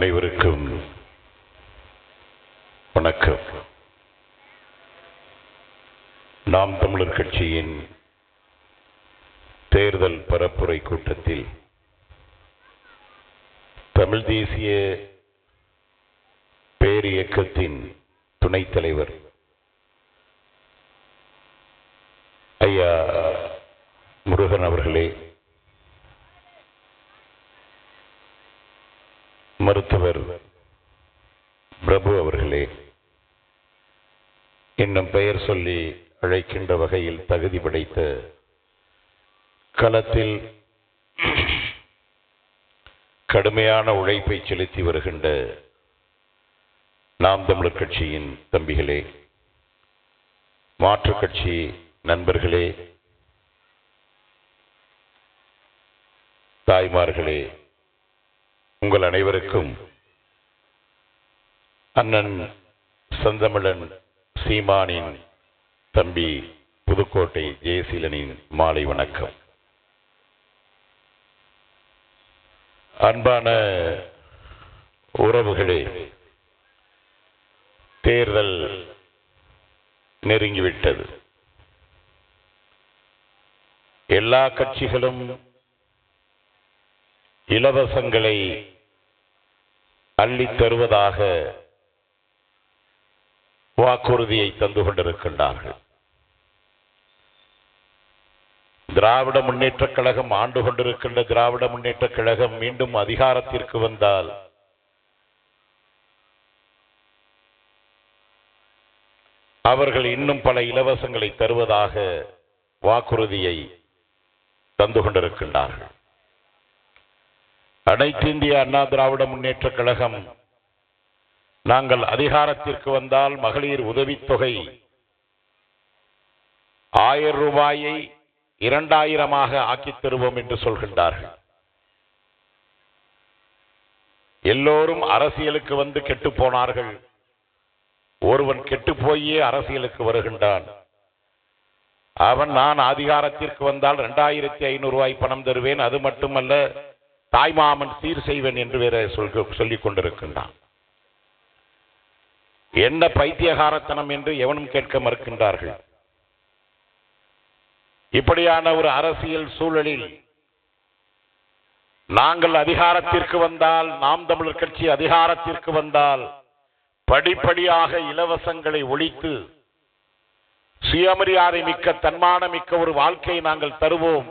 அனைவருக்கும் வணக்கம். நாம் தமிழர் கட்சியின் தேர்தல் பரப்புரை கூட்டத்தில் தமிழ் தேசிய பேரியக்கத்தின் துணைத் தலைவர் ஐயா முருகன் அவர்களே, மருத்துவர் பிரபு அவர்களே, இன்னும் பெயர் சொல்லி அழைக்கின்ற வகையில் தகுதி படைத்த களத்தில் கடுமையான உழைப்பை செலுத்தி வருகின்ற நாம் தமிழர் கட்சியின் தம்பிகளே, மாற்றுக் கட்சி நண்பர்களே, தாய்மார்களே, உங்கள் அனைவருக்கும் அண்ணன் செந்தமிழன் சீமானின் தம்பி புதுக்கோட்டை ஜெயசீலனின் மாலை வணக்கம். அன்பான உறவுகளே, தேர்தல் நெருங்கிவிட்டது. எல்லா கட்சிகளும் இலவசங்களை அள்ளித் தருவதாக வாக்குறுதியை தந்து கொண்டிருக்கின்றார்கள். திராவிட முன்னேற்றக் கழகம் ஆண்டு கொண்டிருக்கின்ற திராவிட முன்னேற்றக் கழகம் மீண்டும் அதிகாரத்திற்கு வந்தால் அவர்கள் இன்னும் பல இலவசங்களை தருவதாக வாக்குறுதியை தந்து கொண்டிருக்கின்றார்கள். அனைத்து இந்திய அண்ணா திராவிட முன்னேற்றக் கழகம் நாங்கள் அதிகாரத்திற்கு வந்தால் மகளிர் உதவித்தொகை 1000 ரூபாயை 2000 ஆக்கித் தருவோம் என்று சொல்கின்றார்கள். எல்லோரும் அரசியலுக்கு வந்து கெட்டு போனார்கள். ஒருவன் கெட்டு போயே அரசியலுக்கு வருகின்றான். அவன் நான் அதிகாரத்திற்கு வந்தால் 2500 ரூபாய் பணம் தருவேன், அது மட்டுமல்ல தாய்மாமன் சீர் செய்வேன் என்று வேற சொல்லிக் கொண்டிருக்கின்றான். என்ன பைத்தியகாரத்தனம் என்று எவனும் கேட்க மறுக்கின்றார்கள். இப்படியான ஒரு அரசியல் சூழலில் நாங்கள் அதிகாரத்திற்கு வந்தால், நாம் தமிழர் கட்சி அதிகாரத்திற்கு வந்தால் படிப்படியாக இலவசங்களை ஒழித்து சுயமரியாதை மிக்க தன்மான மிக்க ஒரு வாழ்க்கையை நாங்கள் தருவோம்.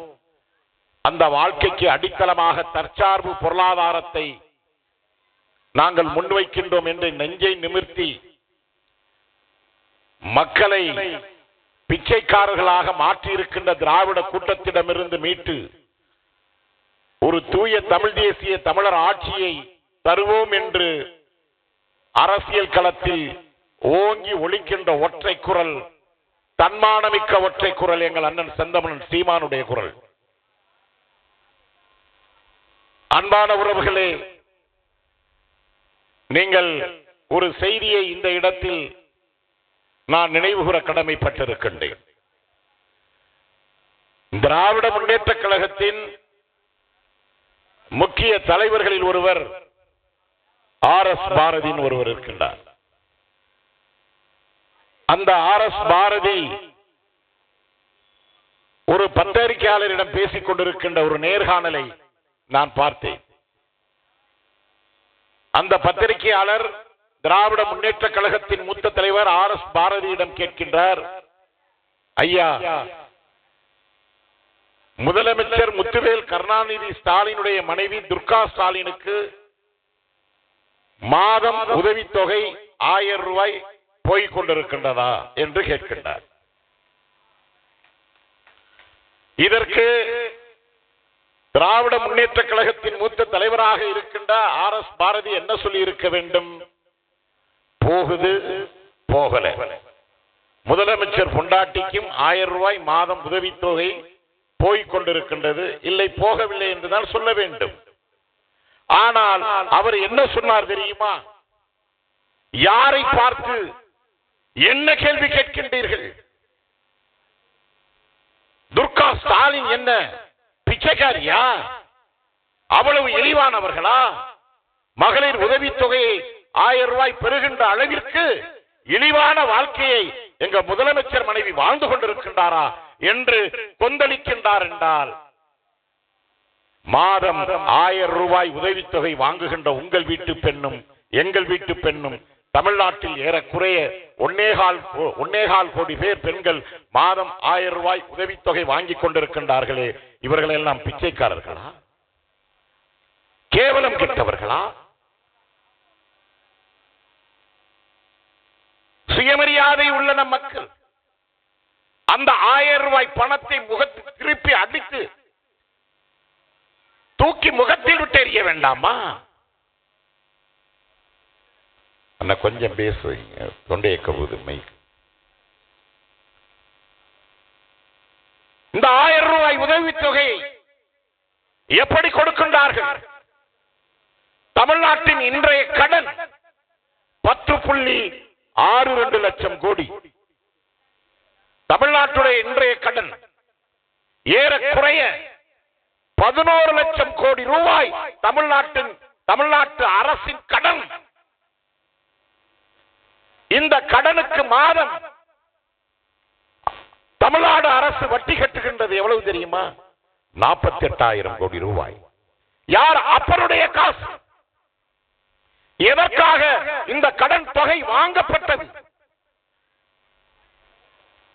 அந்த வாழ்க்கைக்கு அடித்தளமாக தற்சார்பு பொருளாதாரத்தை நாங்கள் முன்வைக்கின்றோம் என்று நெஞ்சை நிமிர்த்தி மக்களை பிச்சைக்காரர்களாக மாற்றியிருக்கின்ற திராவிட கூட்டத்திடமிருந்து மீட்டு ஒரு தூய தமிழ் தேசிய தமிழர் ஆட்சியை தருவோம் என்று அரசியல் களத்தில் ஓங்கி ஒலிக்கின்ற ஒற்றை குரல், தன்மானமிக்க ஒற்றை குரல் எங்கள் அண்ணன் செந்தமிழன் சீமானுடைய குரல். அன்பான உறவுகளே, நீங்கள் ஒரு செய்தியை இந்த இடத்தில் நான் நினைவுகூர கடமைப்பட்டிருக்கின்றேன். திராவிட முன்னேற்றக் கழகத்தின் முக்கிய தலைவர்களில் ஒருவர் RS பாரதியின் ஒருவர் இருக்கின்றார். அந்த RS பாரதி ஒரு பத்திரிகையாளரிடம் பேசிக் கொண்டிருக்கின்ற ஒரு நேர்காணலை நான் பார்த்தேன். அந்த பத்திரிகையாளர் திராவிட முன்னேற்ற கழகத்தின் மூத்த தலைவர் RS பாரதியிடம் கேட்கின்றார், ஐயா, முதலமைச்சர் முத்துவேல் கருணாநிதி ஸ்டாலினுடைய மனைவி துர்கா ஸ்டாலினுக்கு மாதம் உதவித்தொகை 1000 ரூபாய் போய்க் கொண்டிருக்கின்றதா என்று கேட்கின்றார். இதற்கு திராவிட முன்னேற்ற கழகத்தின் மூத்த தலைவராக இருக்கின்ற RS பாரதி என்ன சொல்லி இருக்க வேண்டும்? போகுது, போகல. முதலமைச்சர் பொண்டாட்டிக்கும் 1000 ரூபாய் மாதம் உதவித்தொகை போய்க் கொண்டிருக்கின்றது, இல்லை போகவில்லை என்றுதான் சொல்ல வேண்டும். ஆனால் அவர் என்ன சொன்னார் தெரியுமா? யாரை பார்த்து என்ன கேள்வி கேட்கின்றீர்கள்? துர்கா ஸ்டாலின் என்ன பிச்சைக்காரியா? அவ்வளவு இழிவானவர்களா? மகளிர் உதவித்தொகையை 1000 ரூபாய் பெறுகின்ற அளவிற்கு இழிவான வாழ்க்கையை எங்க முதலமைச்சர் மனைவி வாழ்ந்து கொண்டிருக்கின்றாரா என்று கொந்தளிக்கின்றார் என்றால், மாதம் 1000 ரூபாய் உதவித்தொகை வாங்குகின்ற உங்கள் வீட்டு பெண்ணும் எங்கள் வீட்டு பெண்ணும் தமிழ்நாட்டில் ஏறக்குறைய 1.25 கோடி பேர் பெண்கள் மாதம் 1000 ரூபாய் உதவித்தொகை வாங்கிக் கொண்டிருக்கின்றார்களே, இவர்கள் எல்லாம் பிச்சைக்காரர்களா? கேவலம் கெட்டவர்களா? சுயமரியாதை உள்ள நம் மக்கள் அந்த 1000 ரூபாய் பணத்தை முகத்தில் திருப்பி அடித்து தூக்கி முகத்தில் விட்டு எறிய வேண்டாமா? அண்ணா கொஞ்சம் பேசுவீங்க, தொண்டையை கவுது மைக். இந்த 1000 ரூபாய் உதவித்தொகை எப்படி கொடுக்கின்றார்கள்? தமிழ்நாட்டின் இன்றைய கடன் 10.62 லட்சம் கோடி. தமிழ்நாட்டுடைய இன்றைய கடன் ஏறக்குறைய 11 லட்சம் கோடி ரூபாய் தமிழ்நாட்டு அரசின் கடன். இந்த கடனுக்கு மாதம் தமிழ்நாடு அரசு வட்டி கட்டுகின்றது எவ்வளவு தெரியுமா? 48,000 கோடி ரூபாய். யார் அப்பனுடைய காசு? எதற்காக இந்த கடன் தொகை வாங்கப்பட்டது?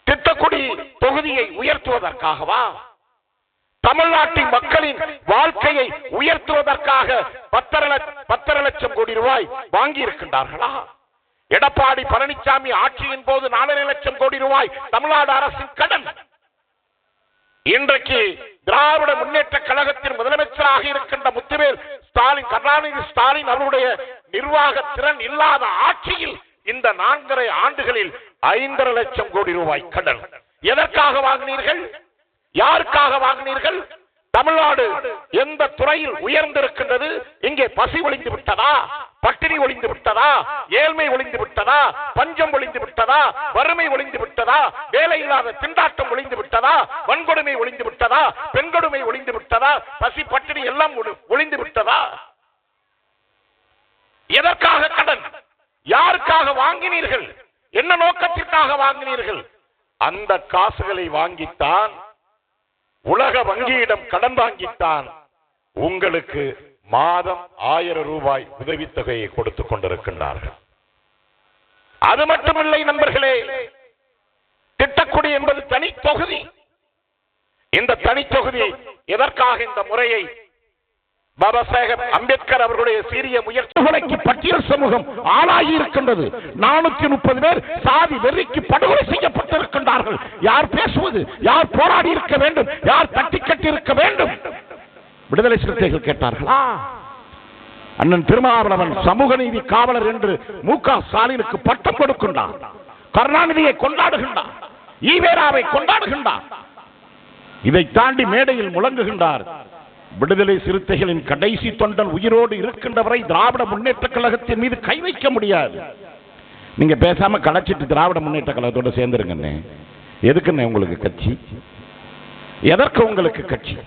திட்டக்குடி தொகுதியை உயர்த்துவதற்காகவா? தமிழ்நாட்டின் மக்களின் வாழ்க்கையை உயர்த்துவதற்காக 10 லட்சம் கோடி ரூபாய் வாங்கி இருக்கின்றார்களா? எடப்பாடி பழனிசாமி ஆட்சியின் போது 4 லட்சம் கோடி ரூபாய் தமிழ்நாடு அரசின் கடன். இன்றைக்கு திராவிட முன்னேற்ற கழகத்தின் முதலமைச்சராக இருக்கின்ற முத்துவேல் ஸ்டாலின், கருணாநிதி ஸ்டாலின் அவருடைய நிர்வாக திறன் இல்லாத ஆட்சியில் இந்த 4.5 ஆண்டுகளில் 5.5 லட்சம் கோடி ரூபாய் கடன். எதற்காக வாங்கினீர்கள்? யாருக்காக வாங்கினீர்கள்? தமிழ்நாடு எந்த துறையில் உயர்ந்திருக்கின்றது? இங்கே பசி ஒழிந்து விட்டதா? பட்டினி ஒழிந்து விட்டதா? ஏழ்மை ஒழிந்து விட்டதா? பஞ்சம் ஒழிந்து விட்டதா? வறுமை ஒழிந்து விட்டதா? வேலை இல்லாத திண்டாட்டம் ஒழிந்து விட்டதா? வன்கொடுமை ஒழிந்து விட்டதா? பெண்கொடுமை ஒழிந்து விட்டதா? பசி பட்டினி எல்லாம் ஒழிந்து விட்டதா? எதற்காக கடன்? யாருக்காக வாங்கினீர்கள்? என்ன நோக்கத்திற்காக வாங்கினீர்கள்? அந்த காசுகளை வாங்கித்தான், உலக வங்கியிடம் கடன் வாங்கித்தான் உங்களுக்கு மாதம் 1000 ரூபாய் உதவித்தொகையை கொடுத்துக் கொண்டிருக்கின்றார்கள். அது மட்டுமில்லை நண்பர்களே, திட்டக்குடி என்பது தனி தொகுதி. இந்த தனி தொகுதி எதற்காக இந்த முறையை பாபா சாஹேப் அம்பேத்கர் அவர்களுடைய சீரிய முயற்சிகளுக்கு பட்டியல் சமூகம் ஆளாகி இருக்கின்றது. 430 பேர் சாதி வெறிக்கு படுகொலை செய்யப்பட்டிருக்கின்றார்கள். யார் பேசுவது? யார் போராடி இருக்க வேண்டும்? யார் தட்டி கட்டி இருக்க வேண்டும்? விடுதலை சிறுத்தைகள் கேட்டார்களா? அண்ணன் திருமாவளவன் சமூக நீதி காவலர் என்று மு.க. ஸ்டாலினுக்கு பட்டம் கொடுக்கின்றார். கருணாநிதியை கொண்டாடுகின்றார். ஈவேராவை கொண்டாடுகின்றார். இதை தாண்டி மேடையில் முழங்குகின்றார், விடுதலை சிறுத்தைகளின் கடைசி தொண்டன் உயிரோடு இருக்கின்றவரை திராவிட முன்னேற்ற கழகத்தின் மீது கை வைக்க முடியாது. நீங்க பேசாம கலைச்சிட்டு திராவிட முன்னேற்ற கழகத்தோட சேர்ந்துருங்க. எதுக்குன்னு உங்களுக்கு கட்சி? எதற்கு உங்களுக்கு கட்சி?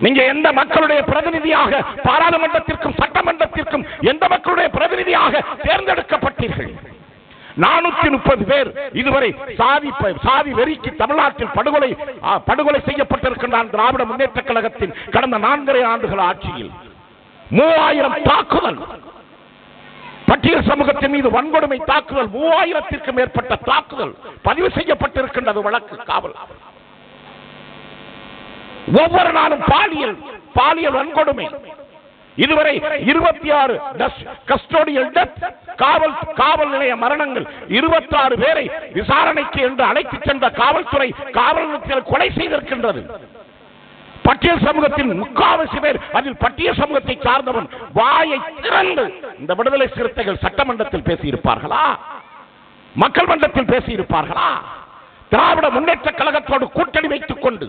நீங்க எந்த மக்களுடைய பிரதிநிதியாக பாராளுமன்றத்திற்கும் சட்டமன்றத்திற்கும் எந்த மக்களுடைய பிரதிநிதியாக தேர்ந்தெடுக்கப்பட்டீர்கள்? 430 பேர் இதுவரை சாதி வெறிக்கு தமிழ்நாட்டில் படுகொலை செய்யப்பட்டிருக்கின்றான். திராவிட முன்னேற்ற கழகத்தின் கடந்த 4.5 ஆண்டுகள் ஆட்சியில் 3000 தாக்குதல், பட்டியல் சமூகத்தின் மீது வன்கொடுமை தாக்குதல், 3000த்திற்கும் மேற்பட்ட தாக்குதல் பதிவு செய்யப்பட்டிருக்கின்றது. வழக்கு காவல் ஒவ்வொரு நாளும் பாலியல் வன்கொடுமை. இதுவரை 26 கஸ்டோடியல் டெத், காவல் நிலைய மரணங்கள், 26 பேரை விசாரணைக்கு என்று அழைத்து சென்ற காவல்துறை காவல் நிலையத்தில் கொலை செய்திருக்கின்றது. பட்டியல் சமூகத்தின் 3/4 பேர், அதில் பட்டியல் சமூகத்தை சார்ந்தவன் வாயை திறந்து இந்த விடுதலை சிறுத்தைகள் சட்டமன்றத்தில் பேசியிருப்பார்களா? மக்கள் மன்றத்தில் பேசியிருப்பார்களா? திராவிட முன்னேற்ற கழகத்தோடு கூட்டணி வைத்துக் கொண்டு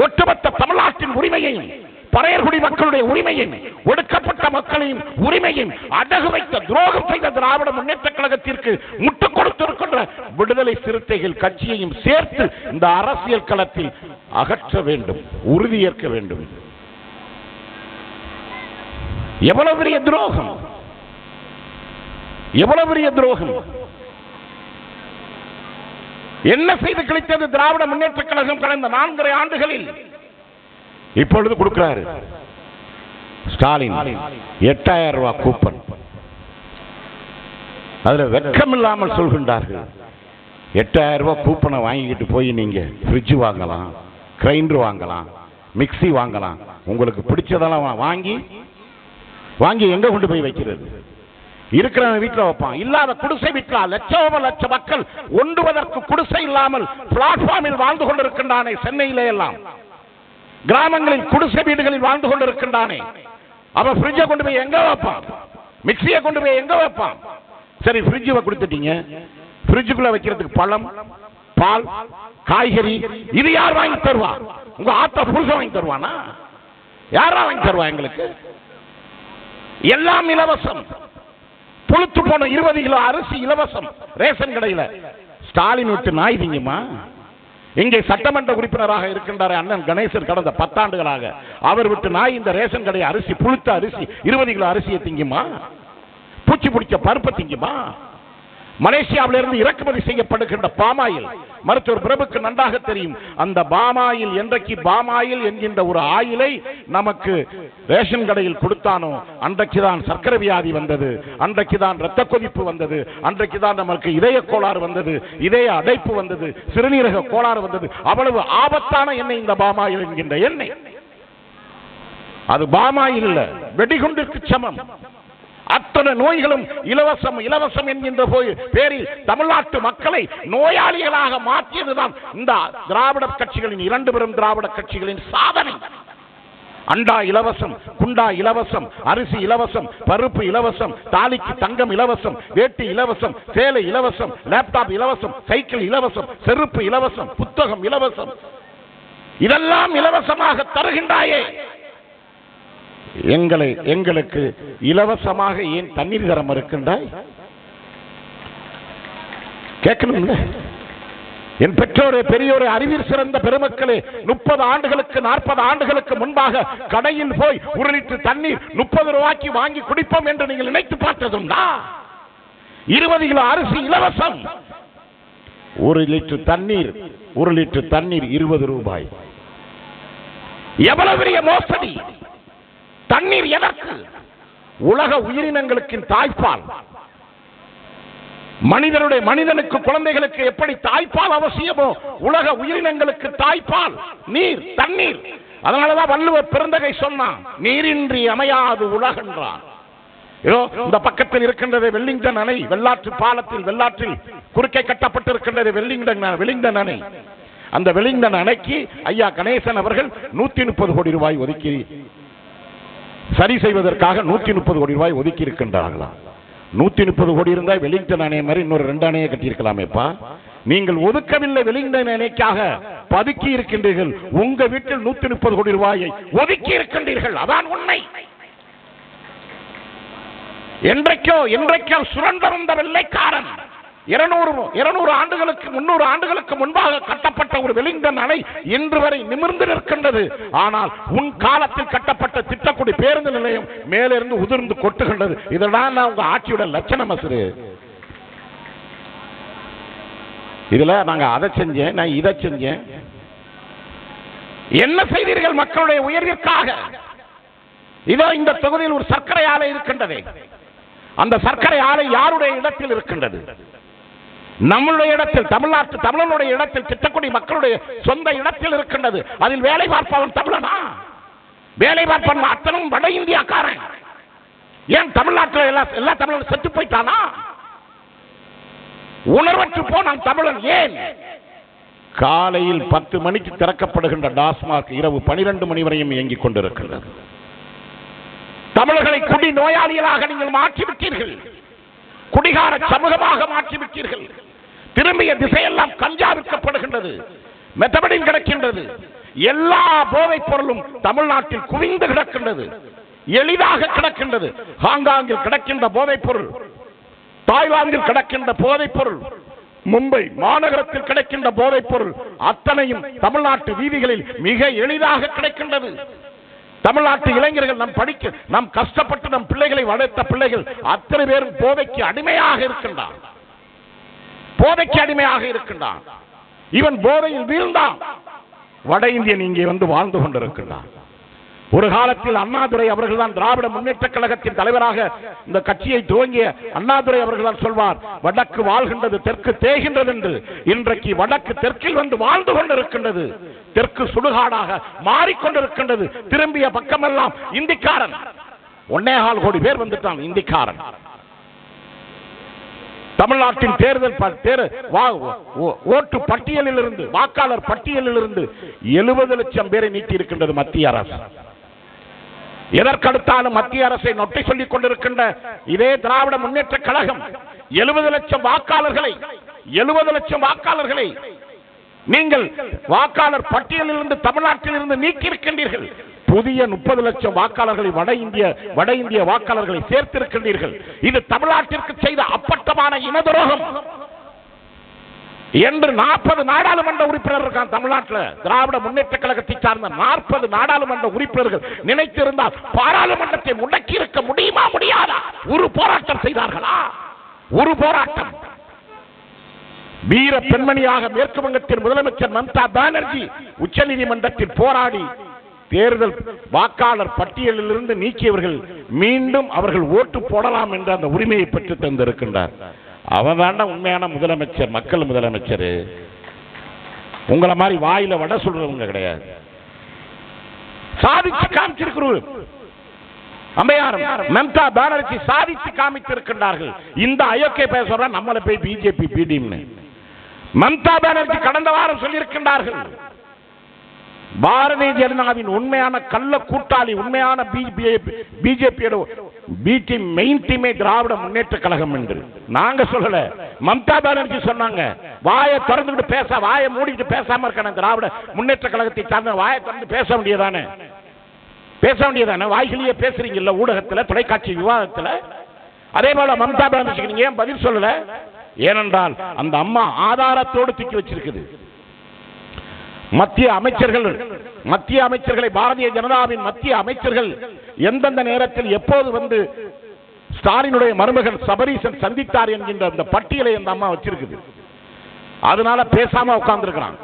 ஒட்டுமொத்த தமிழ்நாட்டின் உரிமையையும், பறையர்குடி மக்களுடைய உரிமையும், ஒடுக்கப்பட்ட மக்களின் உரிமையும் அடகு வைத்த துரோகம் செய்த திராவிட முன்னேற்ற கழகத்திற்கு முட்டுக் கொடுத்திருக்கின்ற விடுதலை சிறுத்தைகள் கட்சியையும் சேர்த்து இந்த அரசியல் களத்தில் அகற்ற வேண்டும், உறுதியேற்க வேண்டும். எவ்வளவு பெரிய துரோகம், எவ்வளவு பெரிய துரோகம். என்ன செய்து கழித்தது திராவிட முன்னேற்ற கழகம் கடந்த 4.5 ஆண்டுகளில்? இப்பொழுது கொடுக்கிறாரு ஸ்டாலின் 8000 ரூபாய் கூப்பன். அதுல வெட்கம் இல்லாமல் சொல்கின்றார்கள், 8000 ரூபாய் கூப்பனை வாங்கிட்டு போய் நீங்க ஃப்ரிட்ஜ் வாங்கலாம், கிரைண்டர் வாங்கலாம், மிக்சி வாங்கலாம், உங்களுக்கு பிடிச்சதெல்லாம் வாங்கி வாங்கி எங்க கொண்டு போய் வைக்கிறது? இருக்கிற வீட்டில் வைப்பான், இல்லாத குடிசை வீட்டில் லட்ச மக்கள் ஒன்றுவதற்கு குடிசை இல்லாமல் பிளாட்ஃபார்மில் வாழ்ந்து கொண்டிருக்கின்றானே. சென்னையிலே எல்லாம் கிராமங்களில் குடிசை வீடுகளில் வாழ்ந்து கொண்டிருக்கின்றானே. அவன் ஃப்ரிட்ஜை கொண்டு போய் எங்க வைப்பான்? மிக்சியை கொண்டு போய் எங்க வைப்பான்? சரி, ஃப்ரிட்ஜை கொடுத்துட்டீங்க, ஃப்ரிட்ஜுக்குள்ள வைக்கிறதுக்கு பழம், பால், காய்கறி இது யார் வாங்கி தருவா? உங்க ஆத்தா புருஷன் வாங்கி தருவானா? யாரா வாங்கி தருவா? எங்களுக்கு எல்லாம் இலவசம். புழுத்து போன 20 கிலோ அரிசி இலவசம் ரேஷன் கடையில். ஸ்டாலின் விட்டு நாய் திங்குமா? இங்கே சட்டமன்ற உறுப்பினராக இருக்கின்றார் அண்ணன் கணேசன், கடந்த 10 ஆண்டுகளாக அவர் விட்டு நாய் இந்த ரேஷன் கடை அரிசி, புழுத்த அரிசி 20 கிலோ அரிசியை திங்குமா? பூச்சி பிடிச்ச பருப்பை திங்குமா? மலேசியாவிலிருந்து இறக்குமதி செய்யப்படுகின்ற பாமாயில் மருத்துவர் பிரபுக்கு நன்றாக தெரியும். அந்த பாமாயில் என்றைக்கு பாமாயில் என்கின்ற ஒரு ஆயிலை நமக்கு ரேஷன் கடையில் கொடுத்தானோ அன்றைக்குதான் சர்க்கரை வியாதி வந்தது, அன்றைக்குதான் இரத்த கொதிப்பு வந்தது, அன்றைக்குதான் நமக்கு இதய கோளாறு வந்தது, இதய அடைப்பு வந்தது, சிறுநீரக கோளாறு வந்தது. அவ்வளவு ஆபத்தான எண்ணெய் இந்த பாமாயில் என்கின்ற எண்ணெய். அது பாமாயில் இல்ல, வெடிகுண்டிற்கு சமம். அத்தனை நோய்களும் இலவசம் இலவசம் என்கின்ற பேரில் தமிழ்நாட்டு மக்களை நோயாளிகளாக மாற்றியதுதான் இந்த திராவிட கட்சிகளின், 2 பெரும் திராவிட கட்சிகளின் சாதனை. அண்டா இலவசம், குண்டா இலவசம், அரிசி இலவசம், பருப்பு இலவசம், தாலிக்கு தங்கம் இலவசம், வேட்டி இலவசம், சேலை இலவசம், லேப்டாப் இலவசம், சைக்கிள் இலவசம், செருப்பு இலவசம், புத்தகம் இலவசம். இதெல்லாம் இலவசமாக தருகின்றாயே, எங்களுக்கு இலவசமாக ஏன் தண்ணீர் தர மறுக்கின்றாய்? கேட்கணும். என் பெற்றோரே, பெரியோரே, அறிவில் சிறந்த பெருமக்களே, 30 ஆண்டுகளுக்கு 40 ஆண்டுகளுக்கு முன்பாக கடையில் போய் 1 லிட்டர் தண்ணீர் 30 ரூபாய்க்கு வாங்கி குடிப்போம் என்று நீங்கள் நினைத்து பார்த்ததுண்டா? 20 கிலோ அரிசி இலவசம், 1 லிட்டர் தண்ணீர் 20 ரூபாய். எவ்வளவு பெரிய மோசடி! தண்ணீர் எதற்கு? உலக உயிரினங்களுக்கு தாய்ப்பால். மனிதனுக்கு, குழந்தைகளுக்கு எப்படி தாய்ப்பால் அவசியமோ உலக உயிரினங்களுக்கு தாய்ப்பால், நீர், தண்ணீர். அதனாலதான் வள்ளுவர் பெருந்தகை சொன்னான், நீரின்றி அமையாது உலகென்றான். இந்த பக்கத்தில் இருக்கின்றது வெல்லிங்டன் அணை, வெள்ளாற்று பாலத்தில், வெள்ளாற்றில் குறுக்கே கட்டப்பட்டிருக்கின்றது வெல்லிங்டன் அணை. அந்த வெல்லிங்டன் அணைக்கு ஐயா கணேசன் அவர்கள் 130 கோடி ரூபாய் ஒதுக்கி சரி செய்வதற்காக 130 கோடி ரூபாய் ஒதுக்கி இருக்கின்றார்களா? 130 கோடி இருந்தால் வெலிங்டன் அணை மாதிரி இன்னொரு 2 அணையை கட்டியிருக்கலாமேப்பா. நீங்கள் ஒதுக்கவில்லை, வெலிங்டன் அணைக்காக பதுக்கி இருக்கின்றீர்கள். உங்க வீட்டில் 130 கோடி ரூபாயை ஒதுக்கி இருக்கின்றீர்கள். அதான் உண்மை. என்றைக்கோ சுரண்ட வந்த வெள்ளைக்காரன் 200 ஆண்டுகளுக்கு 300 ஆண்டுகளுக்கு முன்பாக கட்டப்பட்ட ஒரு வெலிங்டன் அணை இன்று வரை நிமிர்ந்து நிற்கின்றது. ஆனால் உன் காலத்தில் கட்டப்பட்ட திட்டக்குடி பேருந்து நிலையம் மேலிருந்து உதிர்ந்து கொட்டுகின்றது. இதெல்லாம் உங்க ஆட்சியோட லட்சணம். இதுல நாங்க அதை செஞ்சேன், நான் இதை செஞ்சேன். என்ன செய்தீர்கள் மக்களுடைய உயர்விற்காக? இதோ இந்த தொகுதியில் ஒரு சர்க்கரை ஆலை இருக்கின்றது. அந்த சர்க்கரை ஆலை யாருடைய இடத்தில் இருக்கின்றது? நம்முடைய இடத்தில், தமிழனுடைய இடத்தில், திட்டக்குடி மக்களுடைய சொந்த இடத்தில் இருக்கின்றது. அதில் வேலை பார்ப்பவன் தமிழனா? வேலை பார்ப்பவன் அத்தனும் வட இந்தியாக்காரன். ஏன் தமிழ்நாட்டில் எல்லா தமிழனும் செத்து போயிட்டானா? உணர்வற்று போனான் தமிழன். ஏன்? காலையில் 10 மணிக்கு திறக்கப்படுகின்ற டாஸ்மாக் இரவு 12 மணி வரையும் இயங்கிக் கொண்டிருக்கின்றது. தமிழர்களை குடி நோயாளிகளாக நீங்கள் மாற்றிவிட்டீர்கள். குடிகார சமூகமாக மாற்றிவிட்டீர்கள். திரும்பிய திசையெல்லாம் கஞ்சா விற்கப்படுகின்றது, மெத்தபடின் கிடக்கின்றது. எல்லா போதைப் பொருளும் தமிழ்நாட்டில் குவிந்து கிடக்கின்றது, எளிதாக கிடக்கின்றது. ஹாங்காங்கில் கிடக்கின்ற போதைப் பொருள், தாய்லாந்தில் கிடக்கின்ற போதைப் பொருள், மும்பை மாநகரத்தில் கிடைக்கின்ற போதைப் பொருள் அத்தனையும் தமிழ்நாட்டு வீதிகளில் மிக எளிதாக கிடைக்கின்றது. தமிழ்நாட்டு இளைஞர்கள் நம் கஷ்டப்பட்டு நம் பிள்ளைகளை வளர்த்த பிள்ளைகள் அத்தனை பேரும் போதைக்கு அடிமையாக இருக்கின்றான். போதைக்கு அடிமையாக இருக்கின்றான். இவன் போதையில் வீழ்ந்தான். வட இந்தியன் இங்கே வந்து வாழ்ந்து கொண்டிருக்கின்றான். ஒரு காலத்தில் அண்ணாதுரை அவர்கள் தான் திராவிட முன்னேற்ற கழகத்தின் தலைவராக இந்த கட்சியை துவங்கிய அண்ணாதுரை அவர்கள் தான் சொல்வார், வடக்கு வாழ்கின்றது தெற்கு தேய்கின்றது என்று. இன்றைக்கு வடக்கு தெற்கில் வந்து வாழ்ந்து கொண்டிருக்கின்றது. தெற்கு சுடுகாடாக மாறிக்கொண்டிருக்கின்றது. திரும்பிய பக்கமெல்லாம் இந்திக்காரன். 1.25 கோடி பேர் வந்துட்டான் இந்திக்காரன். தமிழ்நாட்டின் ஓட்டு பட்டியலில் இருந்து, வாக்காளர் பட்டியலில் இருந்து 70 லட்சம் பேரை நீக்கி இருக்கின்றது மத்திய அரசு. எதற்கடுத்தாலும் மத்திய அரசை நொட்டை சொல்லிக் கொண்டிருக்கின்ற இதே திராவிட முன்னேற்ற கழகம் 70 லட்சம் வாக்காளர்களை நீங்கள் வாக்காளர் பட்டியலில் இருந்து தமிழ்நாட்டில் இருந்து நீக்கி இருக்கின்றீர்கள். புதிய 30 லட்சம் வாக்காளர்களை வட இந்திய வாக்காளர்களை சேர்த்திருக்கின்றீர்கள். இது தமிழ்நாட்டிற்கு செய்த அப்பட்டமான இனதுரோகம் என்று 40 நாடாளுமன்ற உறுப்பினர் இருக்கான் தமிழ்நாட்டில். திராவிட முன்னேற்ற கழகத்தை சார்ந்த 40 நாடாளுமன்ற உறுப்பினர்கள் நினைத்திருந்தால் பாராளுமன்றத்தை முடக்கி இருக்க முடியுமா, முடியாதா? ஒரு போராட்டம் செய்தார்களா? ஒரு போராட்டம். வீர பெண்மணியாக மேற்கு வங்கத்தின் முதலமைச்சர் மம்தா பானர்ஜி உச்ச நீதிமன்றத்தில் போராடி தேர்தல் வாக்காளர் பட்டியலில் இருந்து நீக்கியவர்கள் மீண்டும் அவர்கள் ஓட்டு போடலாம் என்ற அந்த உரிமையை பெற்று தந்திருக்கின்றார். அவன் தாண்டா உண்மையான முதலமைச்சர், மக்கள் முதலமைச்சர். உங்களை மாதிரி வாயில வட சொல்றவங்க கிடையாது. சாதிச்சு காமிச்சிருக்கிறோம். அம்மையார் மம்தா பானர்ஜி சாதித்து காமித்திருக்கின்றார்கள். இந்த அயோக்கிய பேசுற நம்மளை போய் பிஜேபி பிடிஎம் மம்தா பானர்ஜி கடந்த வாரம் சொல்லியிருக்கின்றார்கள், பாரதிய ஜனதாவின் உண்மையான கள்ள கூட்டாளி, உண்மையான பிஜேபியோட பி டீம், மெயின் டீமே திராவிட முன்னேற்ற கழகம் என்று நாங்க சொல்லல, மம்தா பானர்ஜி சொன்னாங்க. வாயை திறந்துட்டு வாயை மூடிட்டு பேசாம இருக்கான திராவிட முன்னேற்ற கழகத்தை சார்ந்த வாயை திறந்து பேச வேண்டியதானே, வாய்களையே பேசுறீங்கல்ல ஊடகத்தில், தொலைக்காட்சி விவாதத்தில். அதே போல மம்தா பானர்ஜி நீங்க ஏன் பதில் சொல்லல? ஏனென்றால் அந்த அம்மா ஆதாரத்தோடு தூக்கி வச்சிருக்குது. மத்திய அமைச்சர்களை பாரதிய ஜனதாவின் மத்திய அமைச்சர்கள் எந்தெந்த நேரத்தில் எப்போது வந்து ஸ்டாலினுடைய மருமகன் சபரீசன் சந்தித்தார் என்கின்ற அந்த பட்டியலை அந்த அம்மா வச்சிருக்குது. அதனால பேசாம உட்கார்ந்து இருக்கிறாங்க.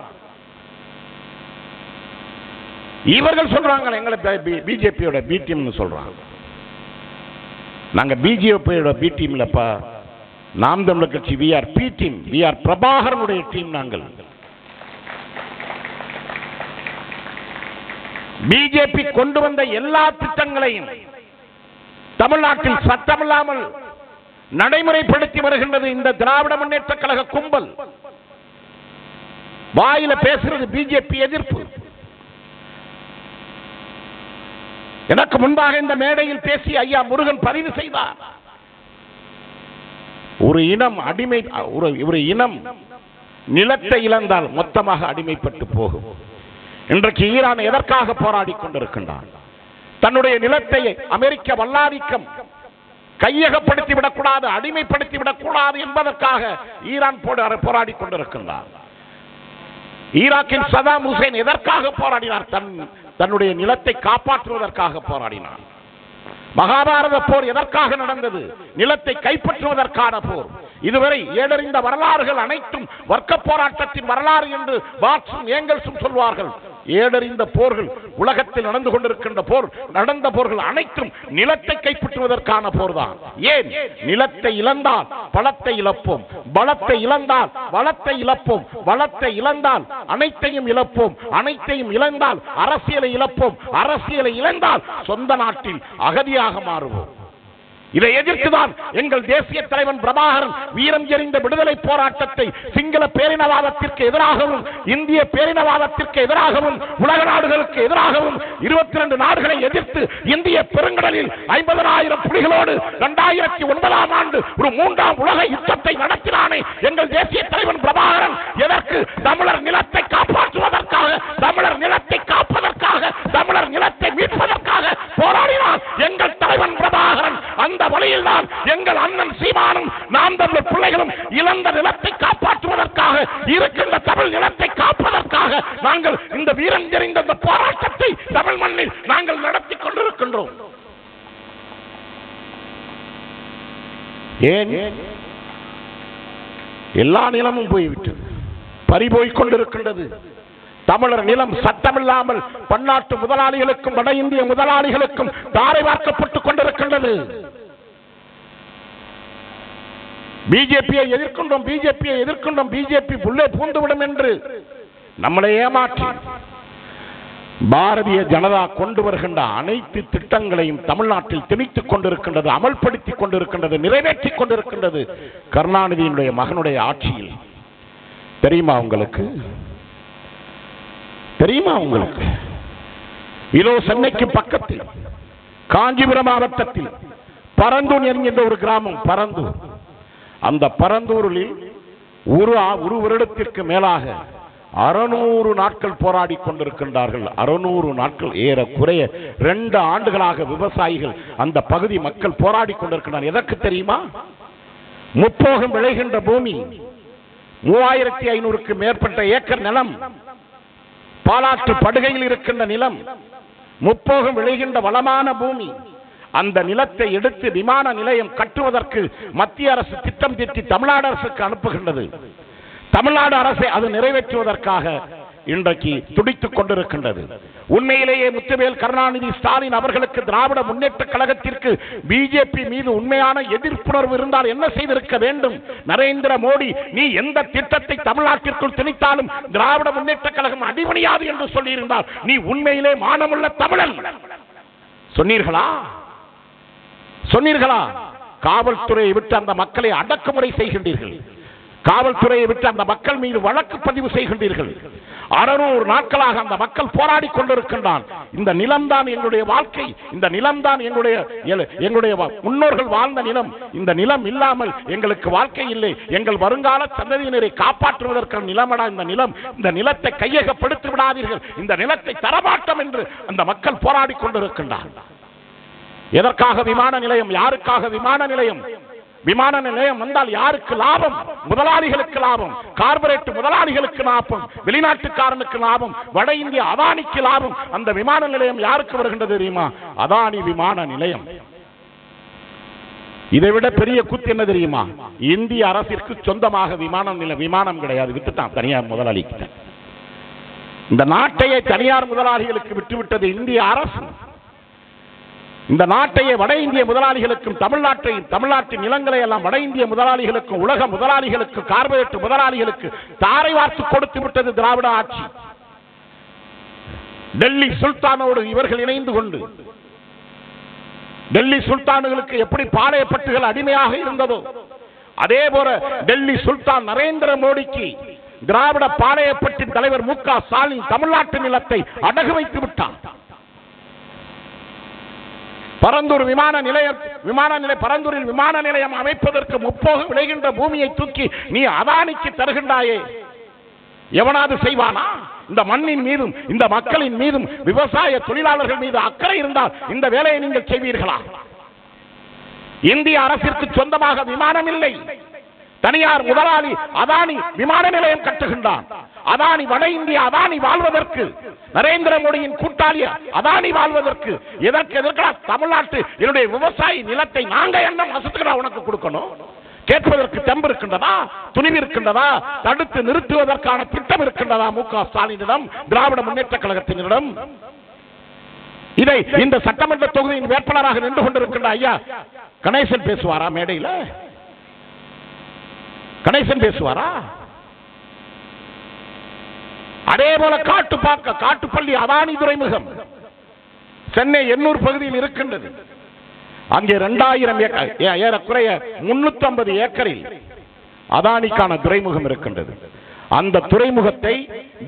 இவர்கள் சொல்றாங்க எங்களை பிஜேபியோட பி டீம் சொல்றாங்க. நாங்க பிஜேபியோட பி டீம் இல்லப்பா, Naam Tamilar Katchi we are B team, we are பிரபாகரனுடைய டீம். நாங்கள் பிஜேபி கொண்டு வந்த எல்லா திட்டங்களையும் தமிழ்நாட்டில் சட்டமில்லாமல் நடைமுறைப்படுத்தி வருகின்றது இந்த திராவிட முன்னேற்ற கழக கும்பல். வாயில பேசுறது பிஜேபி எதிர்ப்பு. எனக்கு முன்பாக இந்த மேடையில் பேசி ஐயா முருகன் பதிவு செய்தார், ஒரு இனம் நிலத்தை இழந்தால் மொத்தமாக அடிமைப்பட்டு போகும். இன்றைக்கு ஈரான் எதற்காக போராடி கொண்டிருக்கின்றான்? தன்னுடைய நிலத்தை அமெரிக்க வல்லாதிக்கம் கையகப்படுத்தி விடக்கூடாது, அடிமைப்படுத்தி விடக்கூடாது என்பதற்காக ஈரான் போராடி கொண்டிருக்கின்றார். ஈராக்கின் சதாம் ஹுசேன் எதற்காக போராடினார்? தன்னுடைய நிலத்தை காப்பாற்றுவதற்காக போராடினார். மகாபாரத போர் எதற்காக நடந்தது? நிலத்தை கைப்பற்றுவதற்கான போர். இதுவரை ஏடறிந்த வரலாறுகள் அனைத்தும் வர்க்க போராட்டத்தின் வரலாறு என்று மார்க்சும் ஏங்கல்ஸும் சொல்வார்கள். ஏடறிந்த போர்கள், உலகத்தில் நடந்து கொண்டிருக்கின்ற நடந்த போர்கள் அனைத்தும் நிலத்தை கைப்பற்றுவதற்கான போர் தான். ஏன்? நிலத்தை இழந்தால் பலத்தை இழப்போம், பலத்தை இழந்தால் வளத்தை இழப்போம், வளத்தை இழந்தால் அனைத்தையும் இழப்போம், அனைத்தையும் இழந்தால் அரசியலை இழப்போம், அரசியலை இழந்தால் சொந்த நாட்டில் அகதியாக மாறுவோம். இதை எதிர்த்துதான் எங்கள் தேசிய தலைவன் பிரபாகரன் வீரம் எறிந்த விடுதலை போராட்டத்தை சிங்கள பேரினவாதத்திற்கு எதிராகவும், இந்திய பேரினவாதத்திற்கு எதிராகவும், உலக நாடுகளுக்கு எதிராகவும் 22 நாடுகளை எதிர்த்து இந்திய பெருங்கடலில் 50,000 புலிகளோடு 2009ஆம் ஆண்டு ஒரு 3ஆம் உலக யுத்தத்தை நடத்தினானே எங்கள் தேசிய தலைவன் பிரபாகரன். எதற்கு? தமிழர் நிலத்தை காப்பாற்றுவதற்காக, தமிழர் நிலத்தை காப்பதற்காக, தமிழர் நிலத்தை மீட்பதற்காக போராடினார் எங்கள் தலைவன் பிரபாகரன். அந்த வழியில் தான் எங்கள் அண்ணன் சீமானும் நாம் தமிழர் பிள்ளைகளும் இழந்த நிலத்தை காப்பாற்றுவதற்காக, இருக்கின்ற தமிழ் நிலத்தை காப்பதற்காக நாங்கள் இந்த வீரம் தெரிந்த இந்த போராட்டத்தை தமிழ் மண்ணில் நாங்கள் நடத்தி கொண்டிருக்கின்றோம். ஏன் எல்லா நிலமும் போய்விட்டது, பறிபோய் கொண்டிருக்கின்றது. தமிழர் நிலம் சட்டமில்லாமல் பன்னாட்டு முதலாளிகளுக்கும் வட இந்திய முதலாளிகளுக்கும் தாரை வார்க்கப்பட்டுக் கொண்டிருக்கின்றது. பிஜேபியை எதிர்க்கின்றோம், பிஜேபியை எதிர்க்கின்றோம், பிஜேபி உள்ளே பூந்துவிடும் என்று நம்மளை ஏமாற்றி பாரதிய ஜனதா கொண்டு வருகின்ற அனைத்து திட்டங்களையும் தமிழ்நாட்டில் திணித்துக் கொண்டிருக்கின்றது, அமல்படுத்திக் கொண்டிருக்கின்றது, நிறைவேற்றிக் கொண்டிருக்கின்றது கருணாநிதியினுடைய மகனுடைய ஆட்சியில். தெரியுமா உங்களுக்கு? தெரியுமா உங்களுக்கு? இதோ சென்னைக்கு பக்கத்தில் காஞ்சிபுரம் மாவட்டத்தில் பரந்தூர் என்கின்ற ஒரு கிராமம், பரந்தூர். அந்த பரந்தூரில் ஒரு வருடத்திற்கு மேலாக 600 நாட்கள் போராடி கொண்டிருக்கின்றார்கள். 600 நாட்கள், ஏறக்குறைய 2 ஆண்டுகளாக விவசாயிகள் அந்த பகுதி மக்கள் போராடி கொண்டிருக்கிறார்கள். எதற்கு தெரியுமா? முப்போகம் விளைகின்ற பூமி, 3500க்கு மேற்பட்ட ஏக்கர் நிலம், பாலாற்று படுகையில் இருக்கின்ற நிலம், முப்போகம் விளைகின்ற வளமான பூமி. அந்த நிலத்தை எடுத்து விமான நிலையம் கட்டுவதற்கு மத்திய அரசு திட்டம் தீட்டி தமிழ்நாடு அரசுக்கு அனுப்புகின்றது. தமிழ்நாடு அரசை அது நிறைவேற்றுவதற்காக இன்றைக்கு துடித்துக் கொண்டிருக்கின்றது. உண்மையிலேயே முத்துவேல் கருணாநிதி ஸ்டாலின் அவர்களுக்கு, திராவிட முன்னேற்ற கழகத்திற்கு பிஜேபி மீது உண்மையான எதிர்ப்புணர்வு இருந்தால் என்ன செய்திருக்க வேண்டும்? நரேந்திர மோடி, நீ எந்த திட்டத்தை தமிழ்நாட்டிற்குள் திணித்தாலும் திராவிட முன்னேற்ற கழகம் அடிபணியாது என்று சொல்லியிருந்தால் நீ உண்மையிலே மானமுள்ள தமிழன். சொன்னீர்களா? சொன்னீர்களா? காவல்துறையை விட்டு அந்த மக்களை அடக்குமுறை செய்கின்றீர்கள். காவல்துறையை விட்டு அந்த மக்கள் மீது வழக்கு பதிவு செய்கின்றீர்கள். 600 நாட்களாக அந்த மக்கள் போராடி கொண்டிருக்கின்றான். இந்த நிலம்தான் எங்களுடைய வாழ்க்கை, இந்த நிலம்தான் எங்களுடைய முன்னோர்கள் வாழ்ந்த நிலம். இந்த நிலம் இல்லாமல் எங்களுக்கு வாழ்க்கை இல்லை. எங்கள் வருங்கால சந்ததியினரை காப்பாற்றுவதற்கு நிலமடா இந்த நிலம். இந்த நிலத்தை கையகப்படுத்தி விடாதீர்கள், இந்த நிலத்தை தரமாட்டோம் என்று அந்த மக்கள் போராடி கொண்டிருக்கின்றார். எதற்காக விமான நிலையம்? யாருக்காக விமான நிலையம்? விமான நிலையம் வந்தால் யாருக்கு லாபம்? முதலாளிகளுக்கு லாபம், கார்பரேட் முதலாளிகளுக்கு லாபம், வெளிநாட்டுக்காரனுக்கு லாபம், வட இந்திய அதானிக்கு லாபம். அந்த விமான நிலையம் யாருக்கு வருகின்றது தெரியுமா? அதானி விமான நிலையம். இதை விட பெரிய கூத்து என்ன தெரியுமா? இந்திய அரசிற்கு சொந்தமாக விமானம் கிடையாது, விட்டுட்டான் தனியார் முதலாளிக்கு. இந்த நாட்டையே தனியார் முதலாளிகளுக்கு விட்டுவிட்டது இந்திய அரசு. இந்த நாட்டையே வட இந்திய முதலாளிகளுக்கும், தமிழ்நாட்டின் நிலங்களை எல்லாம் வட இந்திய முதலாளிகளுக்கும், உலக முதலாளிகளுக்கு, கார்பரேட் முதலாளிகளுக்கு தாரை வார்த்து கொடுத்து விட்டது திராவிட ஆட்சி. டெல்லி சுல்தானோடு இவர்கள் இணைந்து கொண்டு, டெல்லி சுல்தான்களுக்கு எப்படி பாளையப்பட்டுகள் அடிமையாக இருந்ததோ அதே போல டெல்லி சுல்தான் நரேந்திர மோடிக்கு திராவிட பாளையப்பட்டின் தலைவர் மு.க. ஸ்டாலின் தமிழ்நாட்டு நிலத்தை அடகு வைத்து விட்டார். பரந்தூர் பரந்தூரில் விமான நிலையம் அமைப்பதற்கு முப்போகம் விளைகின்ற பூமியை தூக்கி நீ அதானிக்கு தருகின்றாயே, எவனாவது செய்வானா? இந்த மண்ணின் மீதும் இந்த மக்களின் மீதும் விவசாய தொழிலாளர்கள் மீது அக்கறை இருந்தால் இந்த வேலையை நீங்கள் செய்வீர்களா? இந்திய அரசிற்கு சொந்தமாக விமானம் இல்லை. தனியார் முதலாளி அதானி விமான நிலையம் கட்டுகின்றான். அதானி வட இந்திய அதானி வாழ்வதற்கு, நரேந்திர மோடியின் கூட்டாளி அதானி வாழ்வதற்கு எதற்காக தமிழ்நாட்டு என்னுடைய விவசாயி நிலத்தை நாங்க என்ன வசத்துக்கு உனக்கு கொடுக்கணும்? கேட்பதற்கு தெம்பு இருக்கின்றதா? துணிவு இருக்கின்றதா? தடுத்து நிறுத்துவதற்கான திட்டம் இருக்கின்றதா மு.க. ஸ்டாலினிடம், திராவிட முன்னேற்ற கழகத்தினரிடம்? இதை இந்த சட்டமன்ற தொகுதியின் வேட்பாளராக நின்று கொண்டிருக்கின்ற ஐயா கணேசன் பேசுவாரா? மேடையில் கணேசன் பேசுவாரா? அதே போல காட்டுப்பள்ளி அதானி துறைமுகம் சென்னை எண்ணூர் பகுதியில் இருக்கின்றது. அங்கே 2000 ஏக்கர், ஏறக்குறைய 350 ஏக்கரில் அதானிக்கான துறைமுகம் இருக்கின்றது. அந்த துறைமுகத்தை